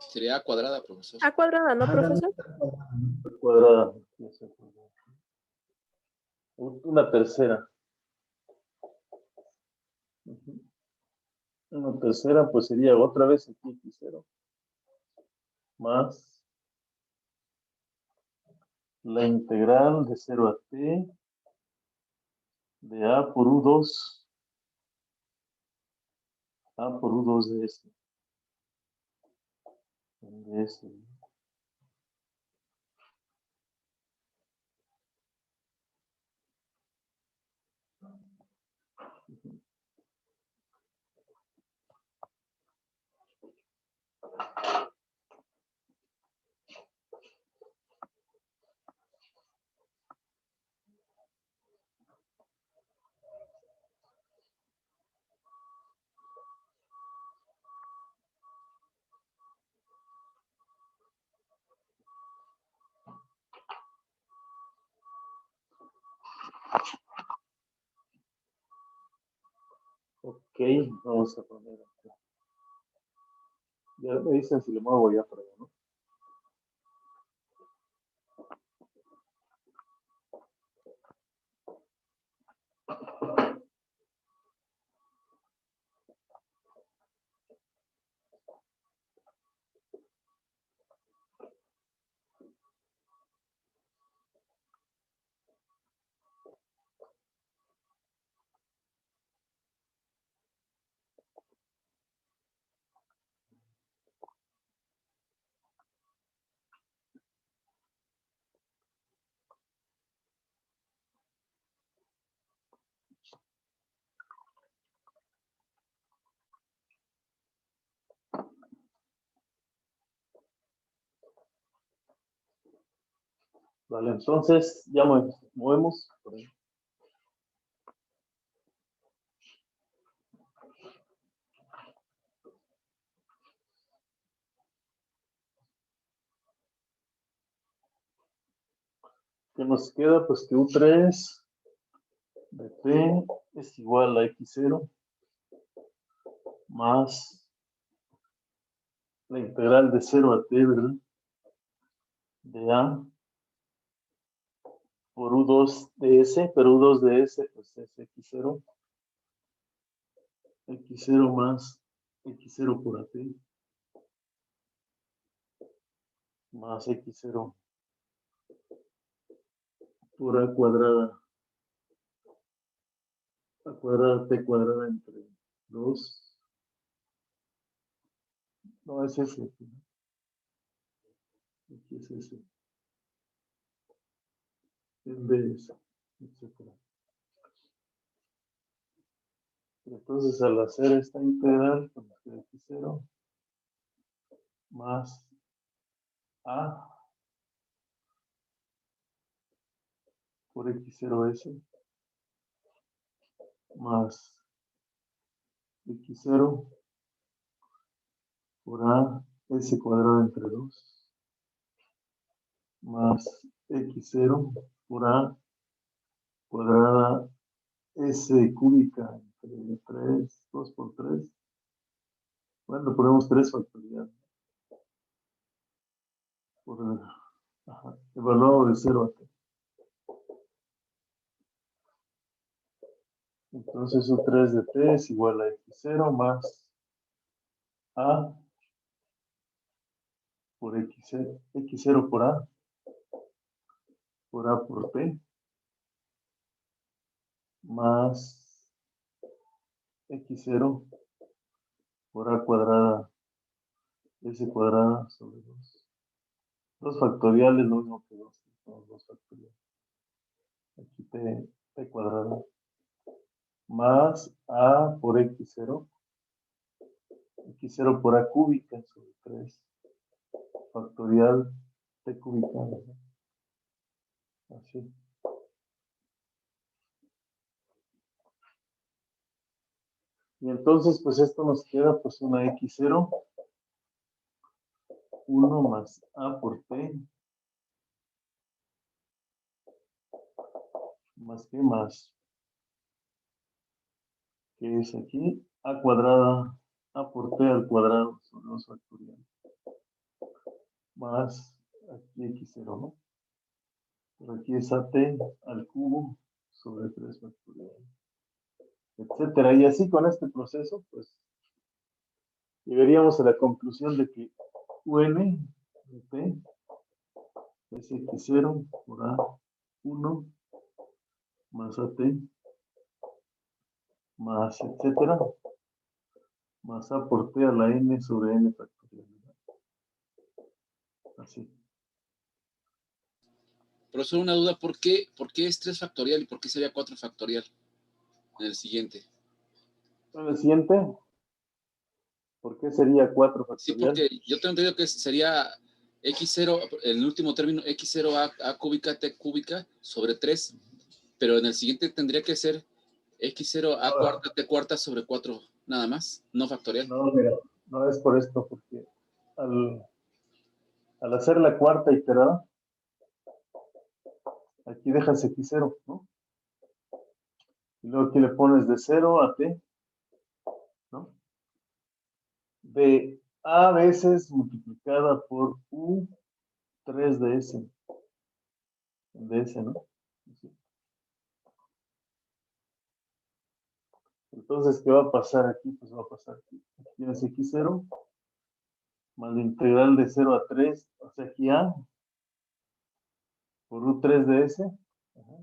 Sería a cuadrada, profesor. A cuadrada, ¿no, profesor? A cuadrada. Una tercera. Una tercera, pues sería otra vez aquí x0 más la integral de 0 a t de a por u2. A por u2 de s. De s. Ok, vamos a poner acá. Ya me dicen si lo muevo ya para allá, ¿no? Vale, entonces ya movemos. Por ahí. ¿Qué nos queda? Pues que u3 de t es igual a x0 más la integral de 0 a t, ¿verdad? De a por u2 de s, pero u2 de s pues es x0. X0 más x0 por at más x0 por a cuadrada t cuadrada entre 2. No, es ese. Aquí es ese. Es de ese, etc. Entonces, al hacer esta integral, pues nos queda x0 más a por x0s más x0 por a s cuadrada entre 2 más x0 por a cuadrada s cúbica entre 3, 2 por 3 Bueno, ponemos 3 factorial. Evaluado de 0 a t. Entonces U3 de t es igual a x0 más a por x0 por a por t más x0 por a cuadrada s cuadrada sobre 2. 2 factoriales lo mismo que 2. 2 factoriales. Aquí t cuadrada más a por x0 por a cúbica sobre 3 factorial t cúbica, ¿no? Así. Y entonces, pues esto nos queda pues una x0, 1 más a por t, más que más, que es aquí, a cuadrada, a por t al cuadrado, son 2 factoriales, más aquí x0, ¿no? Pero aquí es at al cubo sobre 3 factoriales, etcétera. Y así con este proceso, pues, llegaríamos a la conclusión de que un de t es x0 por a1 más at más etcétera más a por t a la n sobre n factorial. Así. Profesor, una duda, ¿por qué es 3 factorial y por qué sería 4 factorial en el siguiente? En el siguiente, ¿por qué sería 4 Sí, factorial? porque yo tengo entendido que sería x0, en el último término, x0 a cúbica, t cúbica, sobre 3, pero en el siguiente tendría que ser x0 a cuarta, t cuarta sobre 4, nada más, no factorial. No, mira, no es por esto, porque al hacer la cuarta iterada, aquí dejas x0, ¿no? Y luego aquí le pones de 0 a t, ¿no? De a veces multiplicada por u3 de s, ¿no? Así. Entonces, ¿qué va a pasar aquí? Pues va a pasar aquí. Aquí tienes x0 más la integral de 0 a 3, o sea, aquí a por u3 de s. Ajá.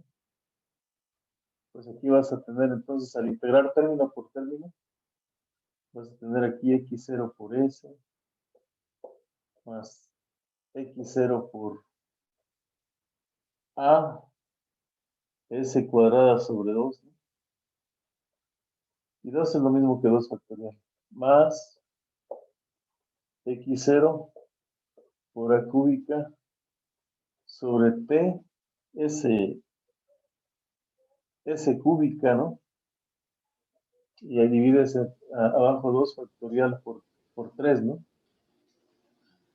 Pues aquí vas a tener entonces, al integrar término por término, vas a tener aquí x0 por s más x0 por a s cuadrada sobre 2, ¿no? Y 2 es lo mismo que 2 factorial, más x0 por a cúbica sobre t s cúbica, ¿no? Y ahí divides abajo 2 factorial por 3, ¿no?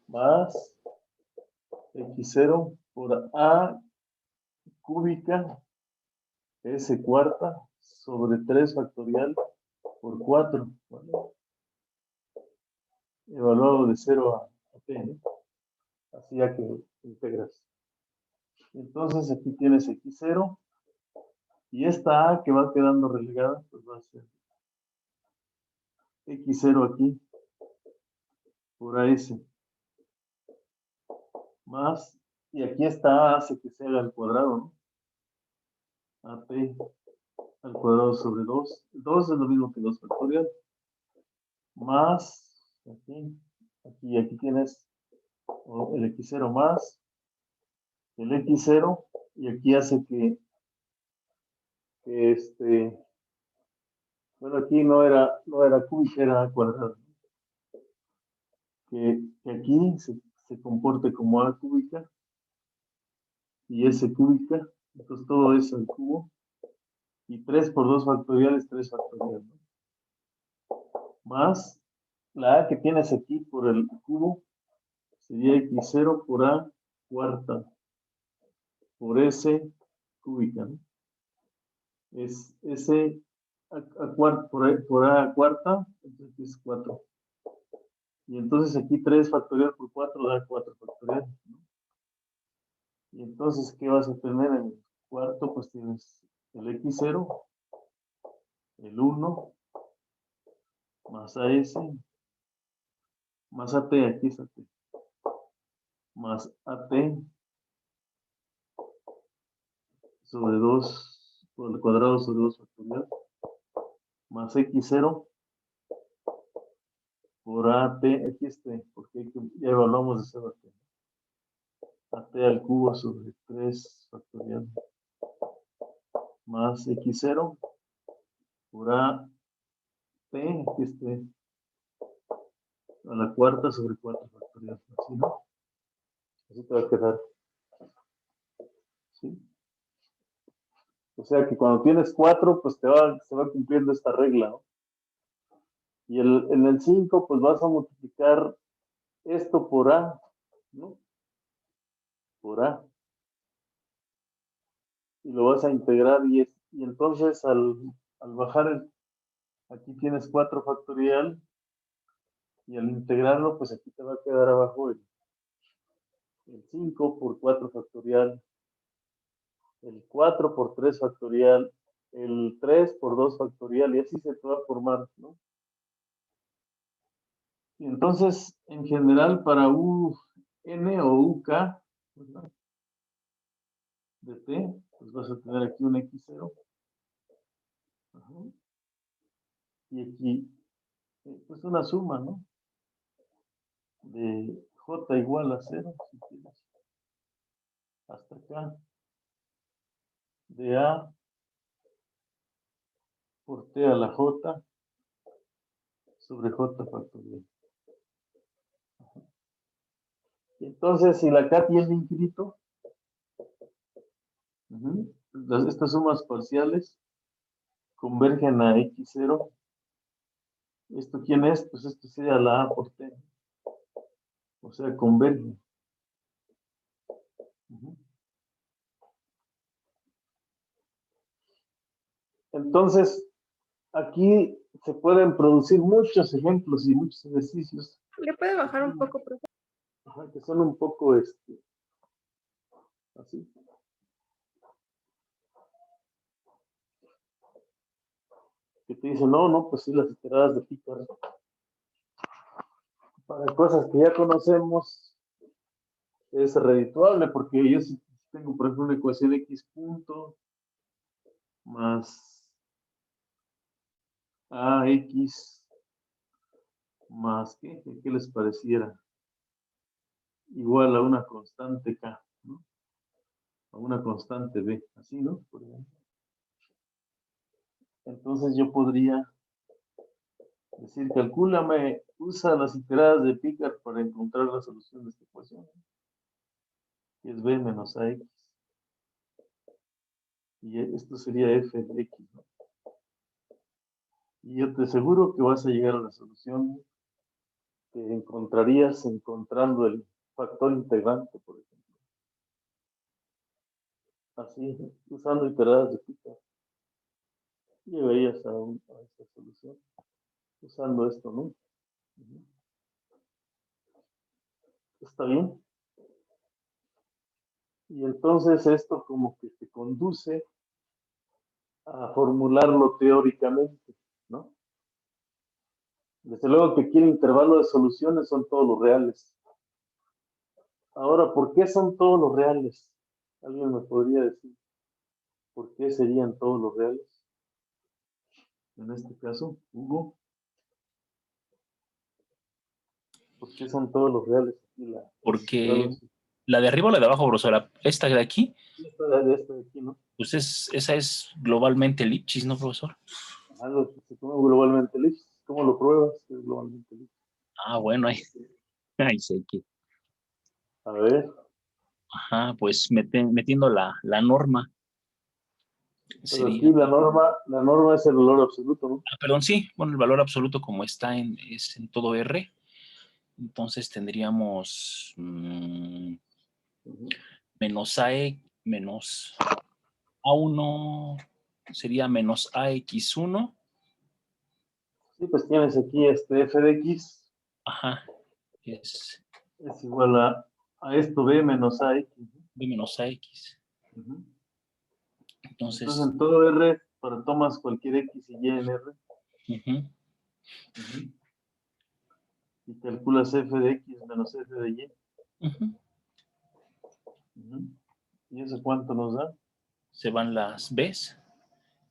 Más x0 por a cúbica s cuarta sobre 3 factorial por 4, ¿vale? Evaluado de 0 a t, ¿no? Así ya que integras. Entonces aquí tienes x0 y esta a que va quedando relegada, pues va a ser x0 aquí por as más, y aquí esta a hace que se haga al cuadrado, ¿no? At al cuadrado sobre 2. 2 es lo mismo que 2 factorial. Más, aquí tienes el x0 más el x0, y aquí hace que bueno, aquí no era cúbica, era cuadrada. Que aquí se comporte como a cúbica y s cúbica, entonces todo es al cubo, y 3 por 2 factoriales, 3 factorial, ¿no? Más la a que tienes aquí por el cubo, sería x0 por a cuarta por s cúbica, ¿no? Es s por a cuarta, entonces es 4. Y entonces aquí 3 factorial por 4 da 4 factorial, ¿no? Y entonces, ¿qué vas a tener en el cuarto? Pues tienes el x0, el 1, más AS, más AT, aquí es AT, más AT sobre 2, por el cuadrado sobre 2 factorial, más x0 por AT, aquí porque ya evaluamos de 0 a t. AT al cubo sobre 3 factorial, más x0 por AT, aquí a la cuarta sobre 4 factorial, así, ¿no? Así te va a quedar. ¿Sí? O sea que cuando tienes 4, pues se va cumpliendo esta regla, ¿no? Y en el 5, pues vas a multiplicar esto por A, ¿no? Por A. Y lo vas a integrar y entonces al bajar aquí tienes 4 factorial y al integrarlo, pues aquí te va a quedar abajo el 5 por 4 factorial, el 4 por 3 factorial, el 3 por 2 factorial y así se te va a formar, ¿no? Y entonces, en general, para UN o UK, ¿verdad? De T, pues vas a tener aquí un X0. Ajá. Y aquí, pues una suma, ¿no? De J igual a 0, si quieres. Hasta acá. De A por T a la J sobre J factorial. Y entonces, si la K tiene infinito, estas sumas parciales convergen a X0. ¿Esto quién es? Pues esto sería la A por T. O sea, converge. Entonces, aquí se pueden producir muchos ejemplos y muchos ejercicios. ¿Le puede bajar un poco, profe? Ajá, que son un poco así. Que te dicen, no, pues sí, las iteradas de Picard. Para cosas que ya conocemos, es redituable, porque yo si tengo, por ejemplo, una ecuación x punto más ax más, ¿qué les pareciera? Igual a una constante k, ¿no? A una constante b, así, ¿no? Por ejemplo. Entonces yo podría decir, calcúlame, usa las iteradas de Picard para encontrar la solución de esta ecuación. Y es b menos ax. Y esto sería f de x, ¿no? Y yo te aseguro que vas a llegar a la solución que encontrarías encontrando el factor integrante, por ejemplo. Así, usando iteradas de Picard. Llegarías a esta solución usando esto, ¿no? ¿Está bien? Y entonces esto como que te conduce a formularlo teóricamente, ¿no? Desde luego que aquí el intervalo de soluciones son todos los reales. Ahora, ¿por qué son todos los reales? ¿Alguien me podría decir por qué serían todos los reales? En este caso, Hugo. ¿Por qué son todos los reales aquí? Porque la de arriba o la de abajo, profesora, esta de aquí, esta de aquí, ¿no? Pues esa es globalmente Lipschitz, ¿no, profesor? Se toma globalmente Lipschitz. ¿Cómo lo pruebas? Es globalmente Lipschitz. Bueno, ahí sé que. A ver. Ajá, pues metiendo la norma. Pero aquí la norma es el valor absoluto, ¿no? Perdón, sí, bueno, el valor absoluto como está es en todo R. Entonces tendríamos menos menos A1 sería menos AX1. Sí, pues tienes aquí f de x. Ajá. es es igual a esto B menos AX. B menos AX. Ujú. Entonces, Entonces, en todo R, para tomas cualquier X y Y en R, ujú, ujú, y calculas F de X menos F de Y. ujú, Ujú. ¿Y eso cuánto nos da? se van las Bs,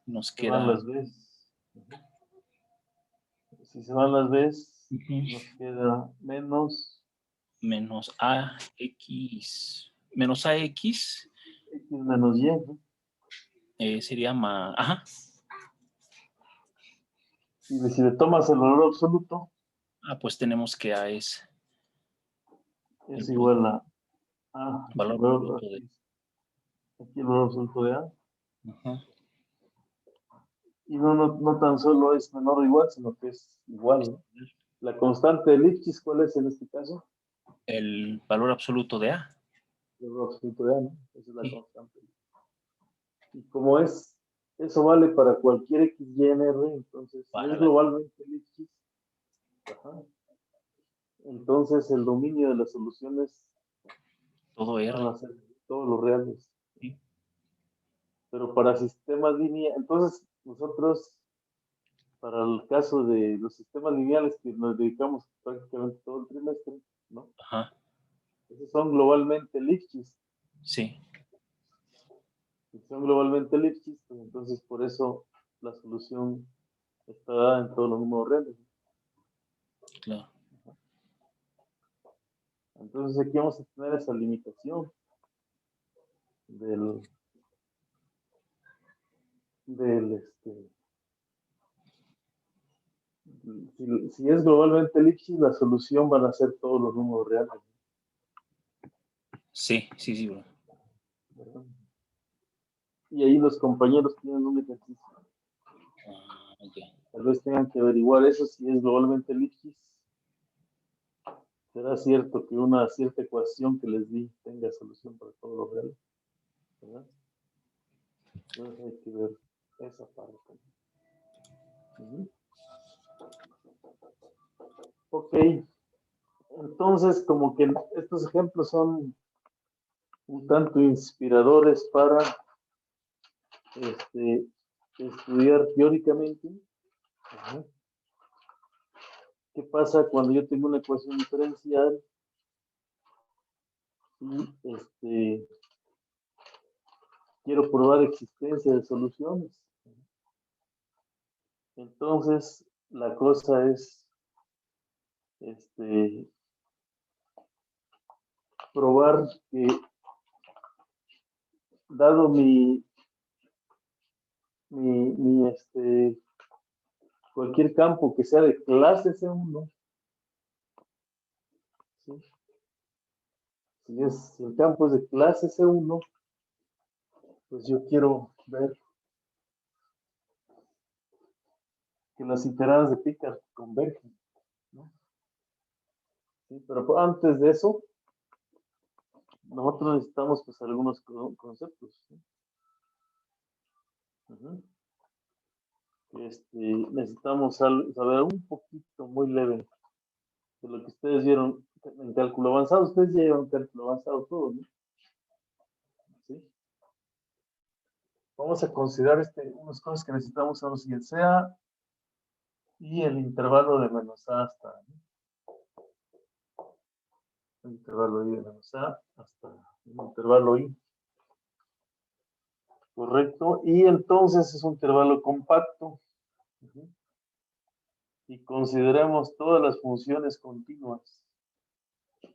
nos Se van queda las Bs. Ujú. Si se van las Bs, ujú, nos queda menos menos AX. Menos AX X menos Y, ¿no? sería más. Ajá. Y si le tomas el valor absoluto, Pues tenemos que A es es el igual a valor bueno, absoluto de. aquí el valor absoluto de A. Ujú, Y no tan solo es menor o igual, sino que es igual, ¿no? La constante de Lipschitz, ¿cuál es en este caso? el valor absoluto de A. El valor absoluto de A, ¿no? Esa es la Sí. constante. Y como eso vale para cualquier X, Y en R, entonces, si Para es globalmente Lipschitz, ajá, entonces el dominio de las soluciones todo R. van a ser todos los reales. Sí. Pero para sistemas lineales, entonces nosotros, para el caso de los sistemas lineales que nos dedicamos prácticamente todo el trimestre, ¿no? Ajá. Esos son globalmente Lipschitz. Sí. Si son globalmente Lipschitz, pues entonces por eso la solución está dada en todos los números reales. Claro. Entonces aquí vamos a tener esa limitación del si es globalmente Lipschitz, la solución van a ser todos los números reales, Sí, sí, sí, bro. ¿verdad? Y ahí los compañeros tienen un ejercicio. Ya. Tal vez tengan que averiguar eso si es globalmente Lipschitz. ¿Será cierto que una cierta ecuación que les di tenga solución para todos los reales? ¿Verdad? Entonces hay que ver esa parte. Uh-huh. Ok, entonces como que estos ejemplos son un tanto inspiradores para estudiar teóricamente. Uh-huh. ¿Qué pasa cuando yo tengo una ecuación diferencial y quiero probar existencia de soluciones? Entonces, la cosa es probar que, dado cualquier campo que sea de clase C1, ¿sí? Si el campo es de clase C1, pues yo quiero ver que las iteradas de Picard convergen, ¿no? ¿Sí? Pero antes de eso, nosotros necesitamos pues algunos conceptos, ¿sí? Uh-huh. Necesitamos saber un poquito, muy leve, de lo que ustedes vieron en cálculo avanzado. Ustedes ya llevan cálculo avanzado todo, ¿no? ¿Sí? Vamos a considerar unas cosas que necesitamos saber si el sea y el intervalo de menos a hasta, ¿no? El intervalo I de menos a hasta el intervalo I. Correcto. Y entonces es un intervalo compacto. Uh-huh. Y consideremos todas las funciones continuas.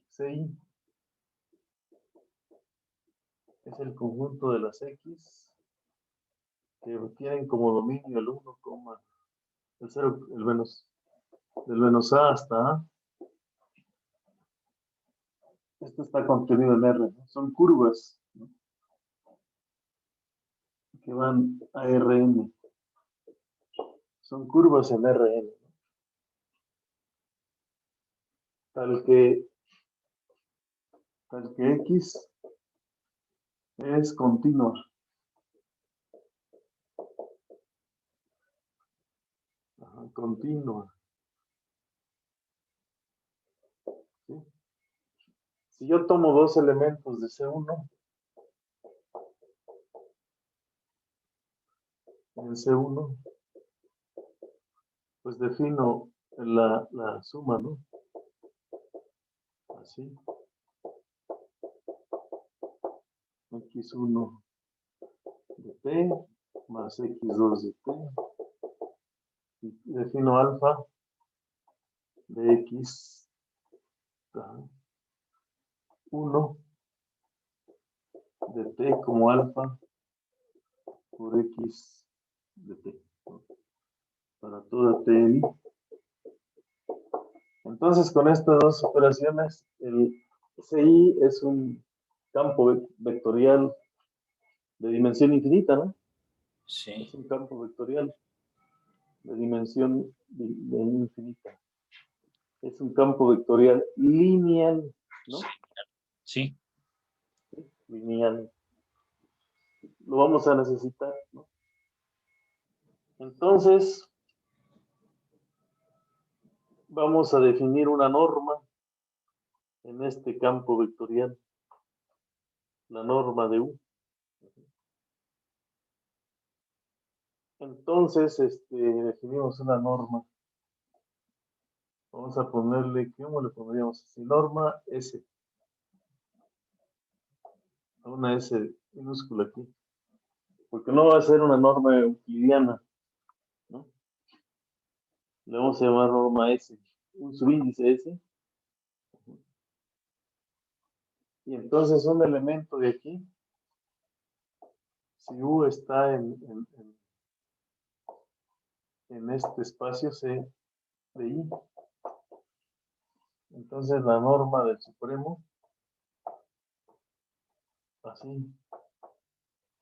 Ci es el conjunto de las X que tienen como dominio el 1, el 0, del menos A hasta A. Esto está contenido en R, ¿no? Son curvas, ¿no? Que van a Rn. Son curvas en Rn, ¿no? Tal que X es continua. Ajá, continua. ¿Sí? Si yo tomo dos elementos de C1, en C1, pues defino la suma, ¿no? Así. X1 de T más X2 de T. Y defino alfa de X 1 de T como alfa por X de T. Para toda T. Entonces, con estas dos operaciones, el CI es un campo vectorial de dimensión infinita, ¿no? Sí. Es un campo vectorial de dimensión infinita. Es un campo vectorial lineal, ¿no? Sí. Lineal. Lo vamos a necesitar, ¿no? Entonces, vamos a definir una norma en este campo vectorial. La norma de U. Entonces, definimos una norma. Vamos a ponerle, ¿cómo le pondríamos? Así, norma S. Una S minúscula aquí. Porque no va a ser una norma euclidiana, ¿no? Le vamos a llamar norma S. Un subíndice S. Y entonces un elemento de aquí, si U está en este espacio C de I, entonces la norma del supremo, así,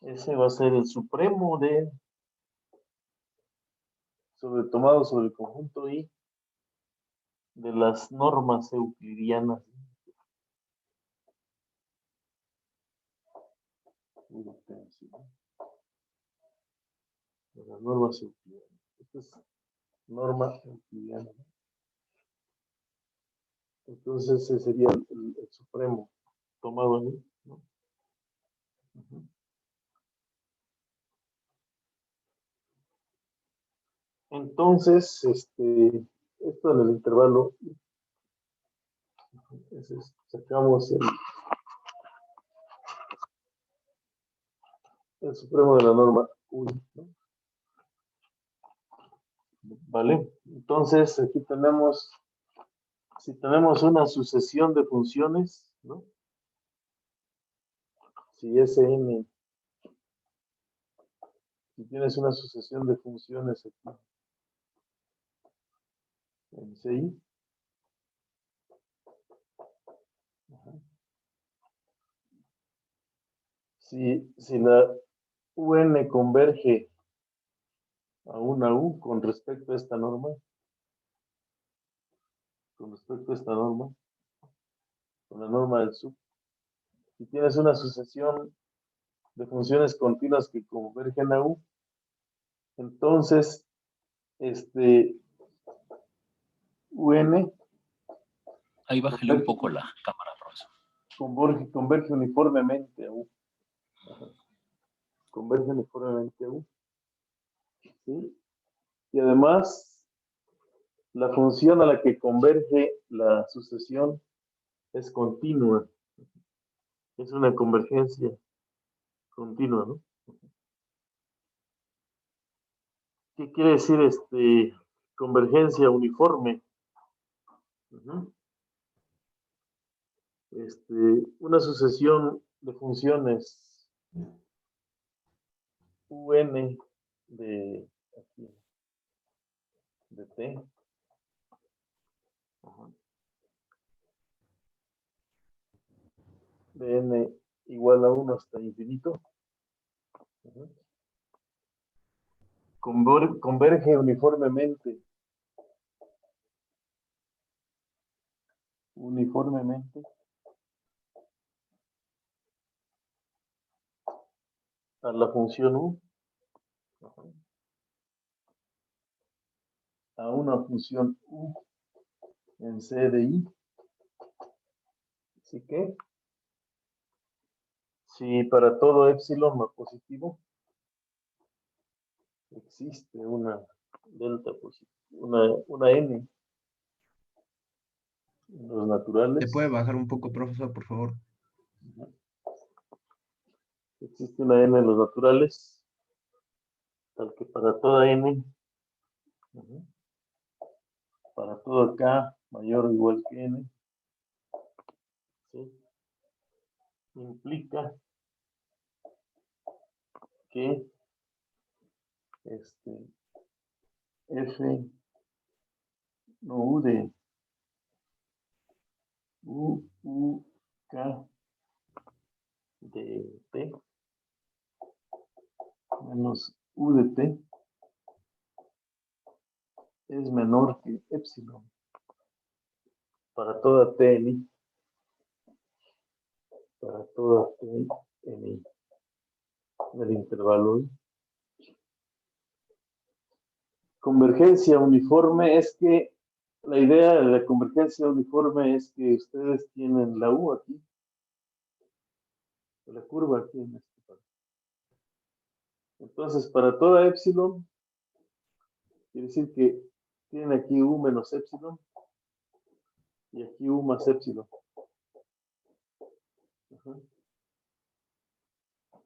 ese va a ser el supremo de, tomado sobre el conjunto I, de las normas euclidianas. De las normas euclidianas. Esta es norma euclidiana. Entonces ese sería el supremo tomado ahí, ¿no? Entonces, esto en el intervalo, sacamos el supremo de la norma U, ¿no? Vale, entonces aquí tenemos, si tenemos una sucesión de funciones, ¿no? Si Sn, si tienes una sucesión de funciones aquí, en CI, si la UN converge a una U con respecto a esta norma, con la norma del sub, si tienes una sucesión de funciones continuas que convergen a U, entonces, UN Ahí bájale un poco la cámara, profesor. Converge uniformemente a U. Converge uniformemente a U. ¿Sí? Y además, la función a la que converge la sucesión es continua. Es una convergencia continua, ¿no? ¿Qué quiere decir convergencia uniforme? Una sucesión de funciones UN de T. De n igual a 1 hasta infinito. Converge uniformemente a la función U, a una función U en C de I, Así que, si para todo epsilon positivo existe una delta positiva, una n en los naturales. ¿Te puede bajar un poco, profesor, por favor? Existe una n en los naturales, tal que para toda n, para todo k mayor o igual que n, ¿sí? Implica que f no u de u k de t menos u de t es menor que epsilon para toda t en i, para toda t en i, del intervalo i. Convergencia uniforme es que la idea de la convergencia uniforme es que ustedes tienen la u aquí, la curva aquí en este parte. Entonces, para toda epsilon, quiere decir que tienen aquí u menos epsilon y aquí u más epsilon.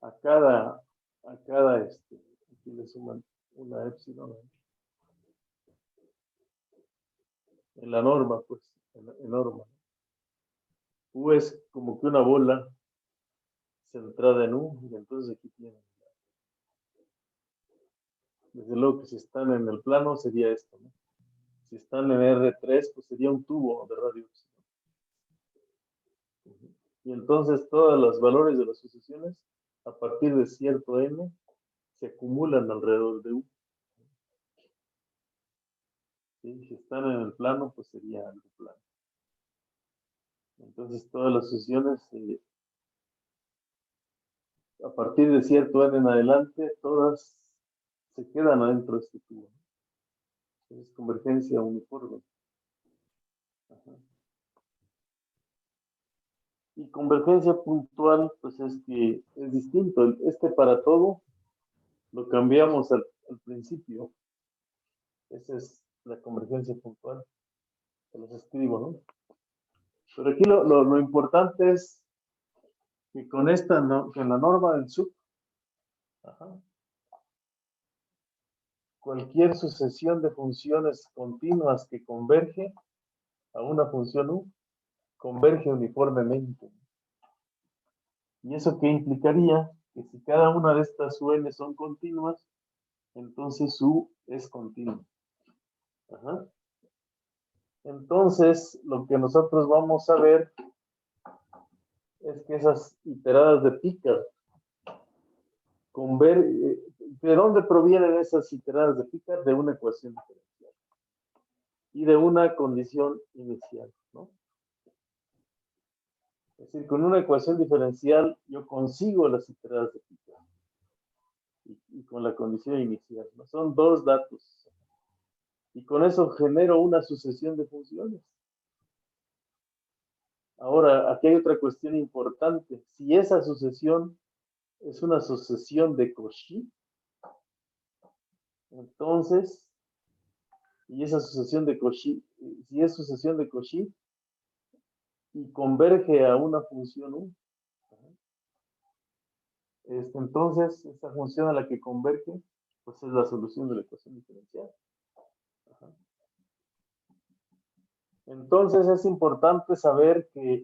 A cada aquí le suman una epsilon. En la norma, pues, en norma. U es como que una bola centrada en U, y entonces aquí tienen. Desde luego que si están en el plano sería esto, ¿no? Si están en R3, pues sería un tubo de radio. Y entonces todos los valores de las sucesiones, a partir de cierto n, se acumulan alrededor de U. ¿Sí? Si están en el plano, pues sería algo plano. Entonces todas las sucesiones, a partir de cierto n en adelante, todas se quedan adentro de este tubo. Es convergencia uniforme. Ajá. Y convergencia puntual, pues es que es distinto. Para todo lo cambiamos al principio. Esa es la convergencia puntual. Se los escribo, ¿no? Pero aquí lo importante es que con con la norma del sub, cualquier sucesión de funciones continuas que converge a una función u, converge uniformemente. ¿Y eso qué implicaría? Que si cada una de estas un son continuas, entonces u es continua. Ajá. Entonces, lo que nosotros vamos a ver es que esas iteradas de Picard, ¿de dónde provienen esas iteradas de Picard? De una ecuación diferencial y de una condición inicial, ¿no? Es decir, con una ecuación diferencial yo consigo las iteradas de Picard y con la condición inicial, ¿no? Son dos datos. Y con eso genero una sucesión de funciones. Ahora, aquí hay otra cuestión importante. Si esa sucesión es una sucesión de Cauchy, entonces, y esa sucesión de Cauchy, si es sucesión de Cauchy y converge a una función u, entonces esa función a la que converge, pues es la solución de la ecuación diferencial. Entonces es importante saber que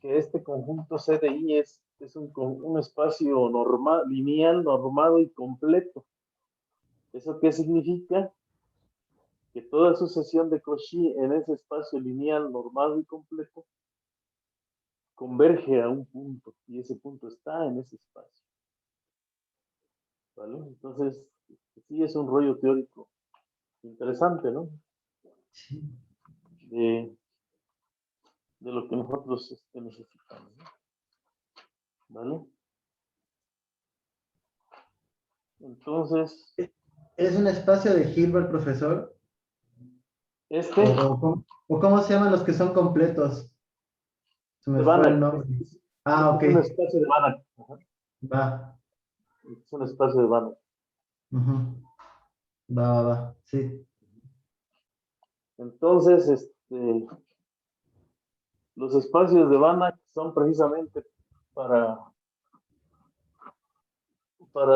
este conjunto C de I es un espacio lineal, normado y completo. ¿Eso qué significa? Que toda sucesión de Cauchy en ese espacio lineal, normado y completo converge a un punto y ese punto está en ese espacio. ¿Vale? Entonces, sí es un rollo teórico interesante, ¿no? Sí. De lo que nosotros necesitamos, ¿no? ¿Vale? Entonces, ¿Es un espacio de Hilbert, profesor? este, ¿O cómo se llaman los que son completos? Se me De fue el Banach. nombre. Ah, ok. Es un espacio de Banach. Ajá. Va. Es un espacio de Banach. Ujú. Va. Sí. Entonces, los espacios de Banach son precisamente para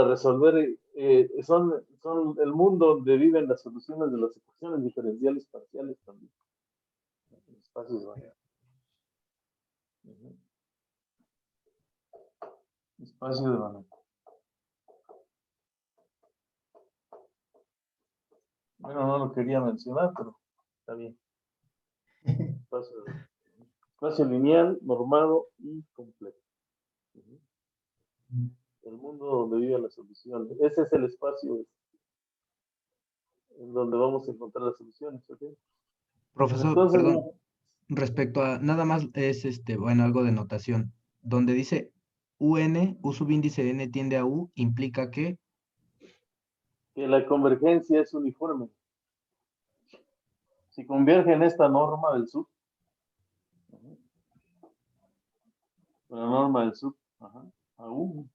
resolver, son el mundo donde viven las soluciones de las ecuaciones diferenciales parciales también. Los espacios de Banach. Ujú. Espacio de Banach. Bueno, no lo quería mencionar, pero está bien. Espacio lineal, normado y completo. Ujú. El mundo donde vive la solución. Ese es el espacio en donde vamos a encontrar las soluciones. ¿Ok? Profesor, Entonces, perdón, respecto a nada más es bueno, algo de notación. Donde dice UN, U subíndice N tiende a U, implica que, que la convergencia es uniforme. Si converge en esta norma del sub, la norma del sub, a U,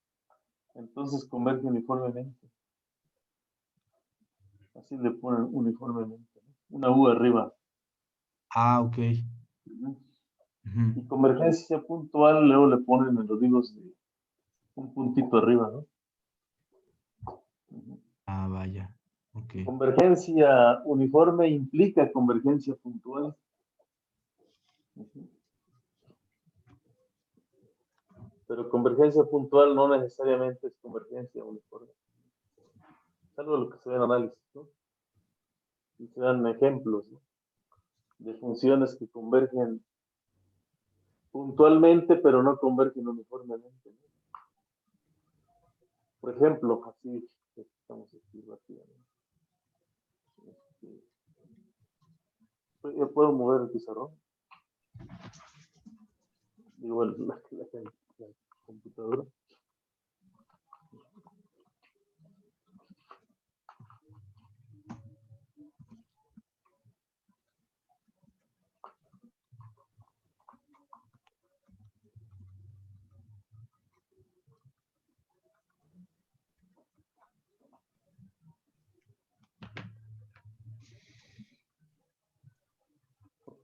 entonces converge uniformemente. Así le ponen uniformemente. Una U arriba. ok. Ujú. Ujú. Y convergencia puntual, luego le ponen en los libros de un puntito arriba, ¿no? Ujú. Vaya, ok. Convergencia uniforme implica convergencia puntual. Ujú. Pero convergencia puntual no necesariamente es convergencia uniforme. Es algo de lo que se ve en análisis, ¿no? Y se dan ejemplos, ¿no? De funciones que convergen puntualmente, pero no convergen uniformemente, ¿no? Por ejemplo, así estamos aquí rápidamente. ¿Ya puedo mover el pizarrón? Digo, la computadora.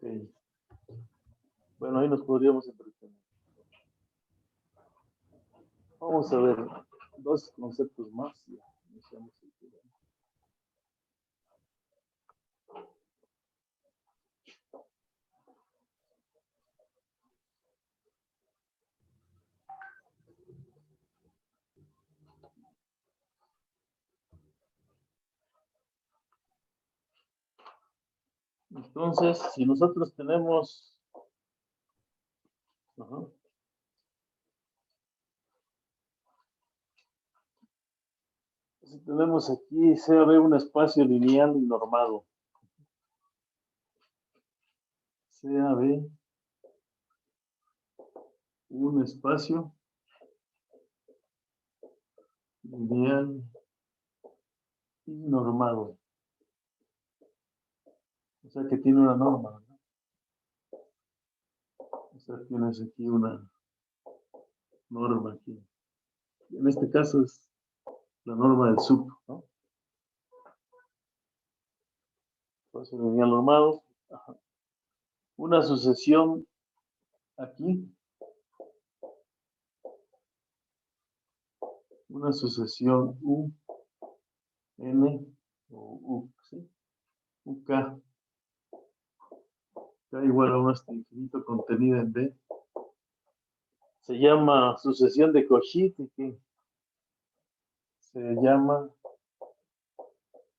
Ok. Bueno, ahí nos podríamos entretener. Vamos a ver dos conceptos más. Ya, iniciamos el programa. Entonces, si nosotros tenemos, si tenemos aquí CAB un espacio lineal y normado, CAB un espacio lineal y normado, o sea que tiene una norma, ¿no? O sea, tienes aquí una norma aquí. En este caso es la norma del sub, ¿no? Espacio lineal normado. Una sucesión aquí. Una sucesión U, N, o U, ¿sí? UK. K igual a 1 hasta infinito contenida en D. Se llama sucesión de Cauchy, que se llama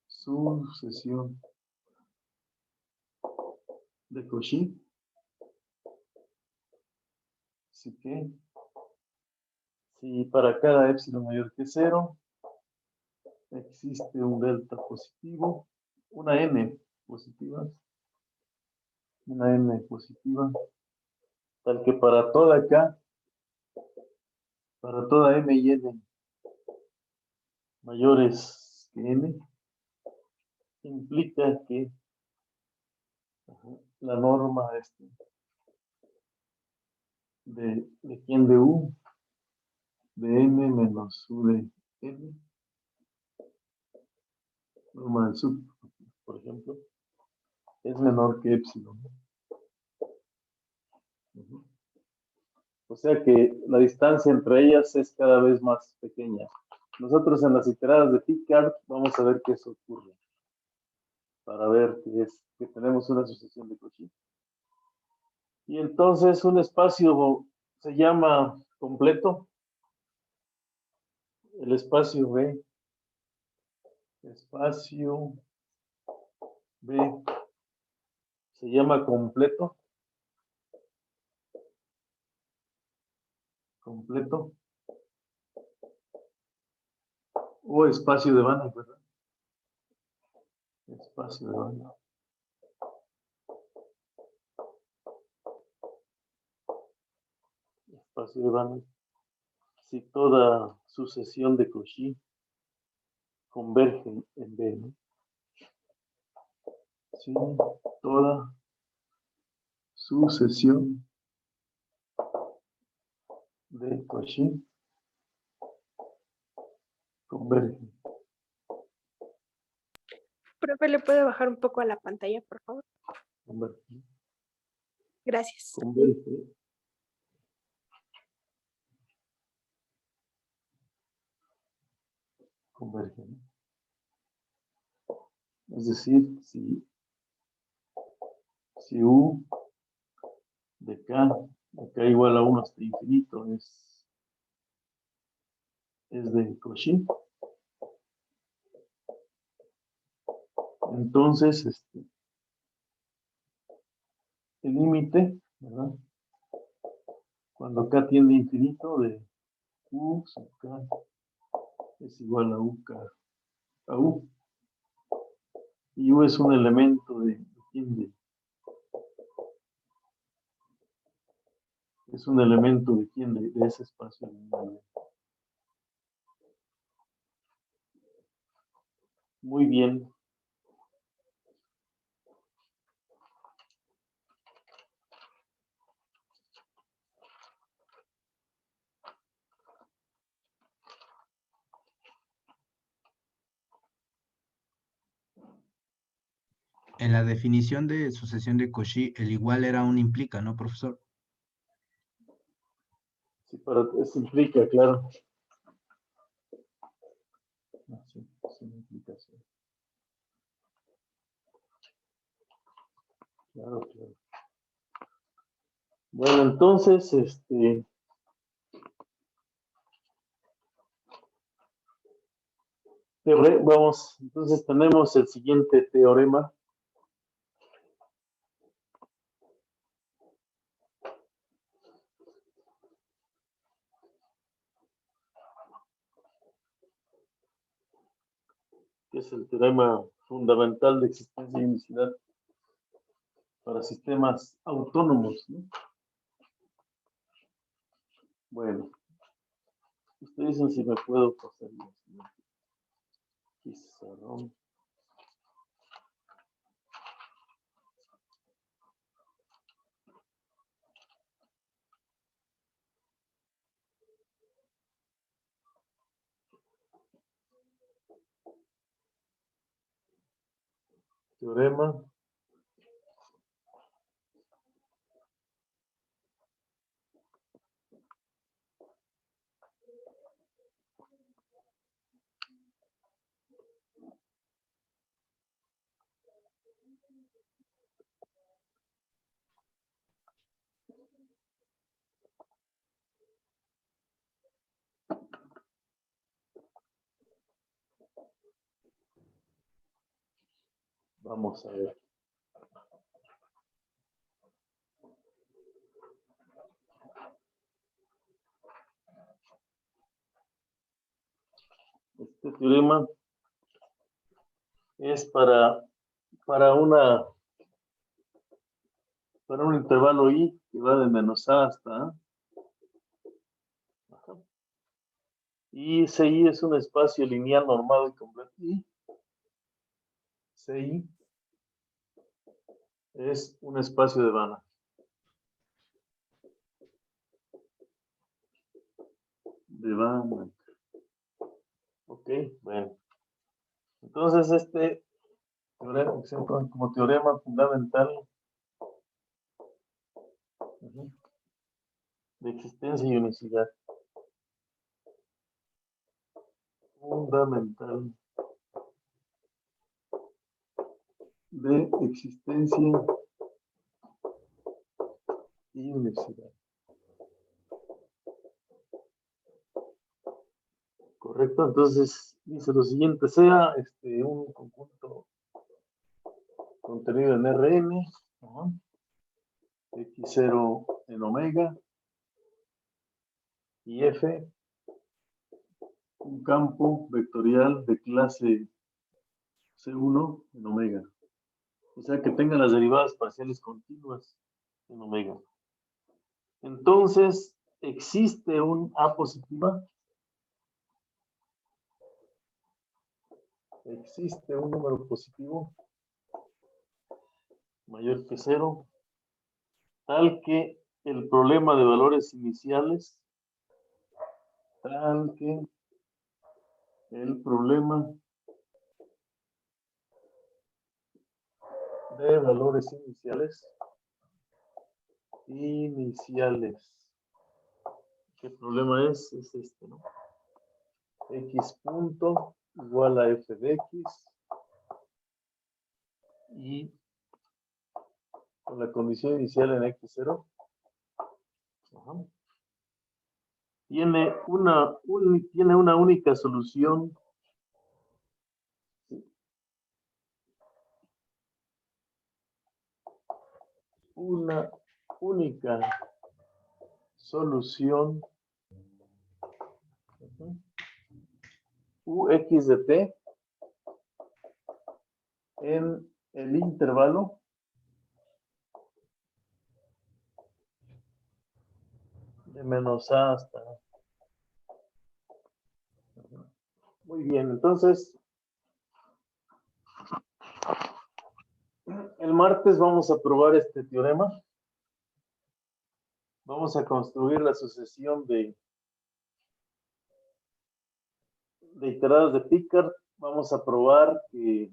sucesión de Cauchy. Así que, si para cada epsilon mayor que 0 existe un delta positivo, una n positiva, tal que para toda K, para toda M y N mayores que N, implica que la norma ¿De quién? De U, de M menos U de N, norma del sub, por ejemplo, es menor que epsilon. Ujú. O sea que la distancia entre ellas es cada vez más pequeña. Nosotros en las iteradas de Picard vamos a ver que eso ocurre, para ver que tenemos una sucesión de Cauchy. Y entonces un espacio se llama completo. El espacio B. Espacio B se llama completo. Completo. O espacio de Banach, ¿verdad? Espacio de Banach. Espacio de Banach. Si toda sucesión de Cauchy converge en B, ¿no? Si toda sucesión de Cauchy converge. Profe, ¿le puede bajar un poco a la pantalla, por favor? Converge. Gracias. Converge. Converge, ¿no? Es decir, si U de K igual a 1 hasta infinito es de Cauchy, entonces el límite, ¿verdad? Cuando K tiende a infinito de U sub K es igual a UK a U. Y U es un elemento es un elemento de quién, de ese espacio lineal. Muy bien. En la definición de sucesión de Cauchy, el igual era un implica, ¿no, profesor? Sí, eso implica, claro. Sí, es una implicación. Claro, claro. Bueno, entonces, vamos, entonces tenemos el siguiente teorema. Que es el teorema fundamental de existencia y unicidad para sistemas autónomos, ¿no? Bueno, ustedes dicen si me puedo pasar la siguiente pizarrón. Teorema. Vamos a ver. Este teorema es para un intervalo I que va de menos A hasta A. Ajá. Y CI es un espacio lineal normado y completo. Y CI es un espacio de Banach. de Banach. Ok, bueno. Entonces este teorema, como teorema fundamental de existencia y unicidad. Fundamental de existencia y unicidad. Correcto, entonces dice lo siguiente: sea un conjunto contenido en Rn, x0 en omega y f un campo vectorial de clase C1 en omega. O sea, que tenga las derivadas parciales continuas en omega. Entonces, existe un A positiva. Existe un número positivo mayor que 0, tal que el problema de valores iniciales, tal que el problema de valores iniciales. ¿Qué problema es? Es este, ¿no? X punto igual a f de x y con la condición inicial en x0 tiene una única solución. Una única solución Ux de t en el intervalo de menos a hasta A. Muy bien, entonces el martes vamos a probar este teorema. Vamos a construir la sucesión de iteradas de Picard. Vamos a probar que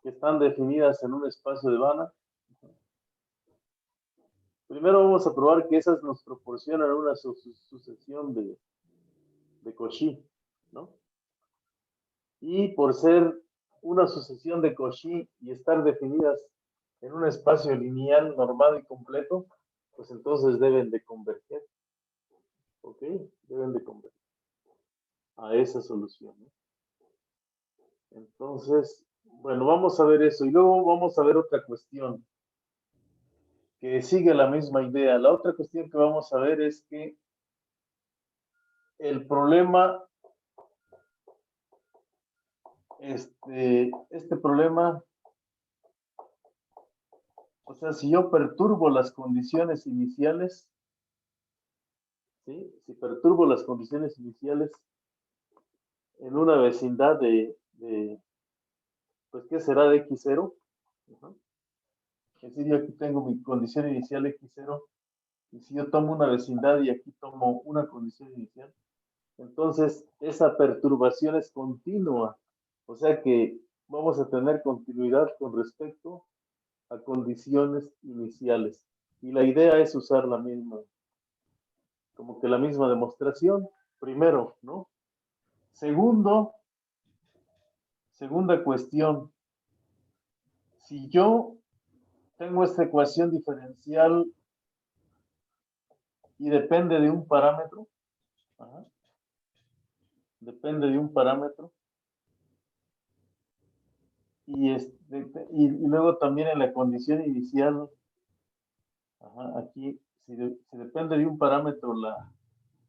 están definidas en un espacio de Banach. Primero vamos a probar que esas nos proporcionan una sucesión de Cauchy, ¿no? Y por ser una sucesión de Cauchy y estar definidas en un espacio lineal normado y completo, pues entonces deben de converger. ¿Ok? Deben de converger a esa solución, ¿no? Entonces, bueno, vamos a ver eso. Y luego vamos a ver otra cuestión que sigue la misma idea. La otra cuestión que vamos a ver es que el problema, este problema, o sea, si yo perturbo las condiciones iniciales, ¿sí? Si perturbo las condiciones iniciales en una vecindad pues, ¿qué será de x0? Es decir, yo aquí tengo mi condición inicial x0, y si yo tomo una vecindad y aquí tomo una condición inicial, entonces esa perturbación es continua, o sea que vamos a tener continuidad con respecto a condiciones iniciales. Y la idea es usar la misma, como que la misma demostración, primero, ¿no? Segunda cuestión, si yo tengo esta ecuación diferencial y depende de un parámetro, depende de un parámetro, y luego también en la condición inicial, aquí, si depende de un parámetro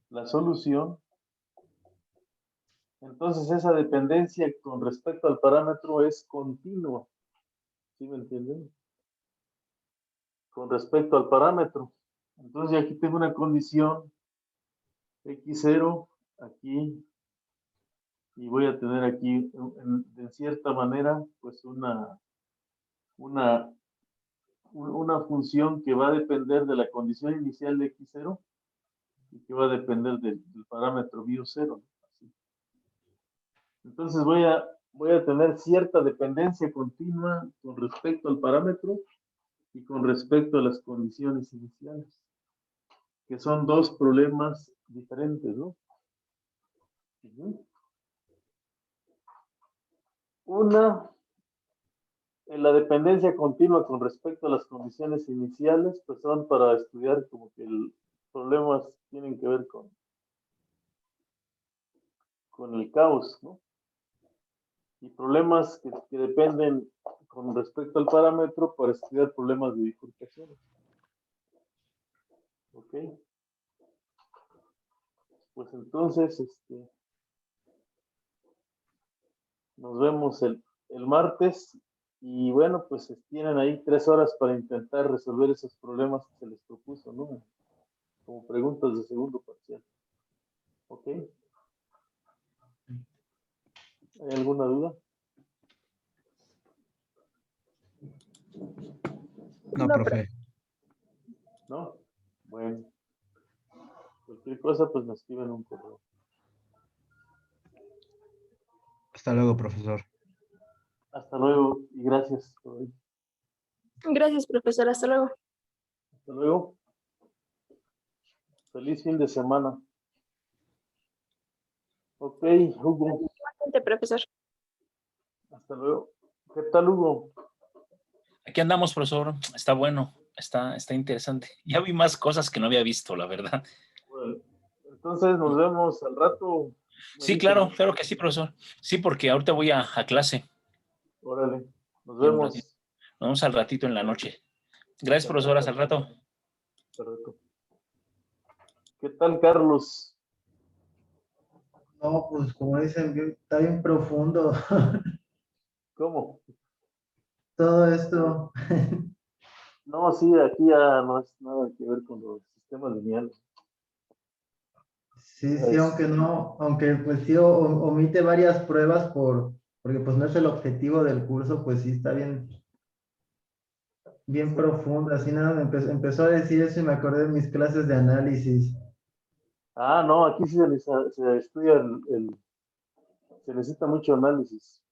la solución, entonces esa dependencia con respecto al parámetro es continua. ¿Sí me entienden? Con respecto al parámetro. Entonces aquí tengo una condición x0 aquí, y voy a tener aquí de cierta manera pues una función que va a depender de la condición inicial de x0 y que va a depender del parámetro bio0. Así. Entonces voy a tener cierta dependencia continua con respecto al parámetro y con respecto a las condiciones iniciales, que son dos problemas diferentes, ¿no? Una, en la dependencia continua con respecto a las condiciones iniciales, pues son para estudiar como que problemas tienen que ver con el caos, ¿no? Y problemas que dependen con respecto al parámetro para estudiar problemas de bifurcaciones. ¿Ok? Pues entonces, nos vemos el martes. Y bueno, pues tienen ahí 3 horas para intentar resolver esos problemas que se les propuso, ¿no? Como preguntas de segundo parcial. ¿Ok? ¿Hay alguna duda? No, profe. ¿No? Bueno. Cualquier cosa, pues nos escriben un correo. Hasta luego, profesor. Hasta luego y gracias por hoy. Gracias, profesor. Hasta luego. Hasta luego. Feliz fin de semana. Ok, Hugo. Igualmente, profesor. Hasta luego. ¿Qué tal, Hugo? Aquí andamos, profesor. Está bueno, está interesante. Ya vi más cosas que no había visto, la verdad. Bueno, entonces nos vemos al rato. Sí, claro que sí, profesor. Sí, porque ahorita voy a clase. Órale, nos Y un vemos. ratito. Nos vemos al ratito en la noche. Gracias, profesor. Hasta el rato. ¿Qué tal, Carlos? No, pues como dicen, está bien profundo ¿Cómo? todo esto. No, sí, aquí ya no es nada que ver con los sistemas lineales. Sí, aunque pues sí omite varias pruebas porque pues no es el objetivo del curso, pues sí está bien profundo, así nada, empezó a decir eso y me acordé de mis clases de análisis. Ah, no, aquí sí se estudia se necesita mucho análisis.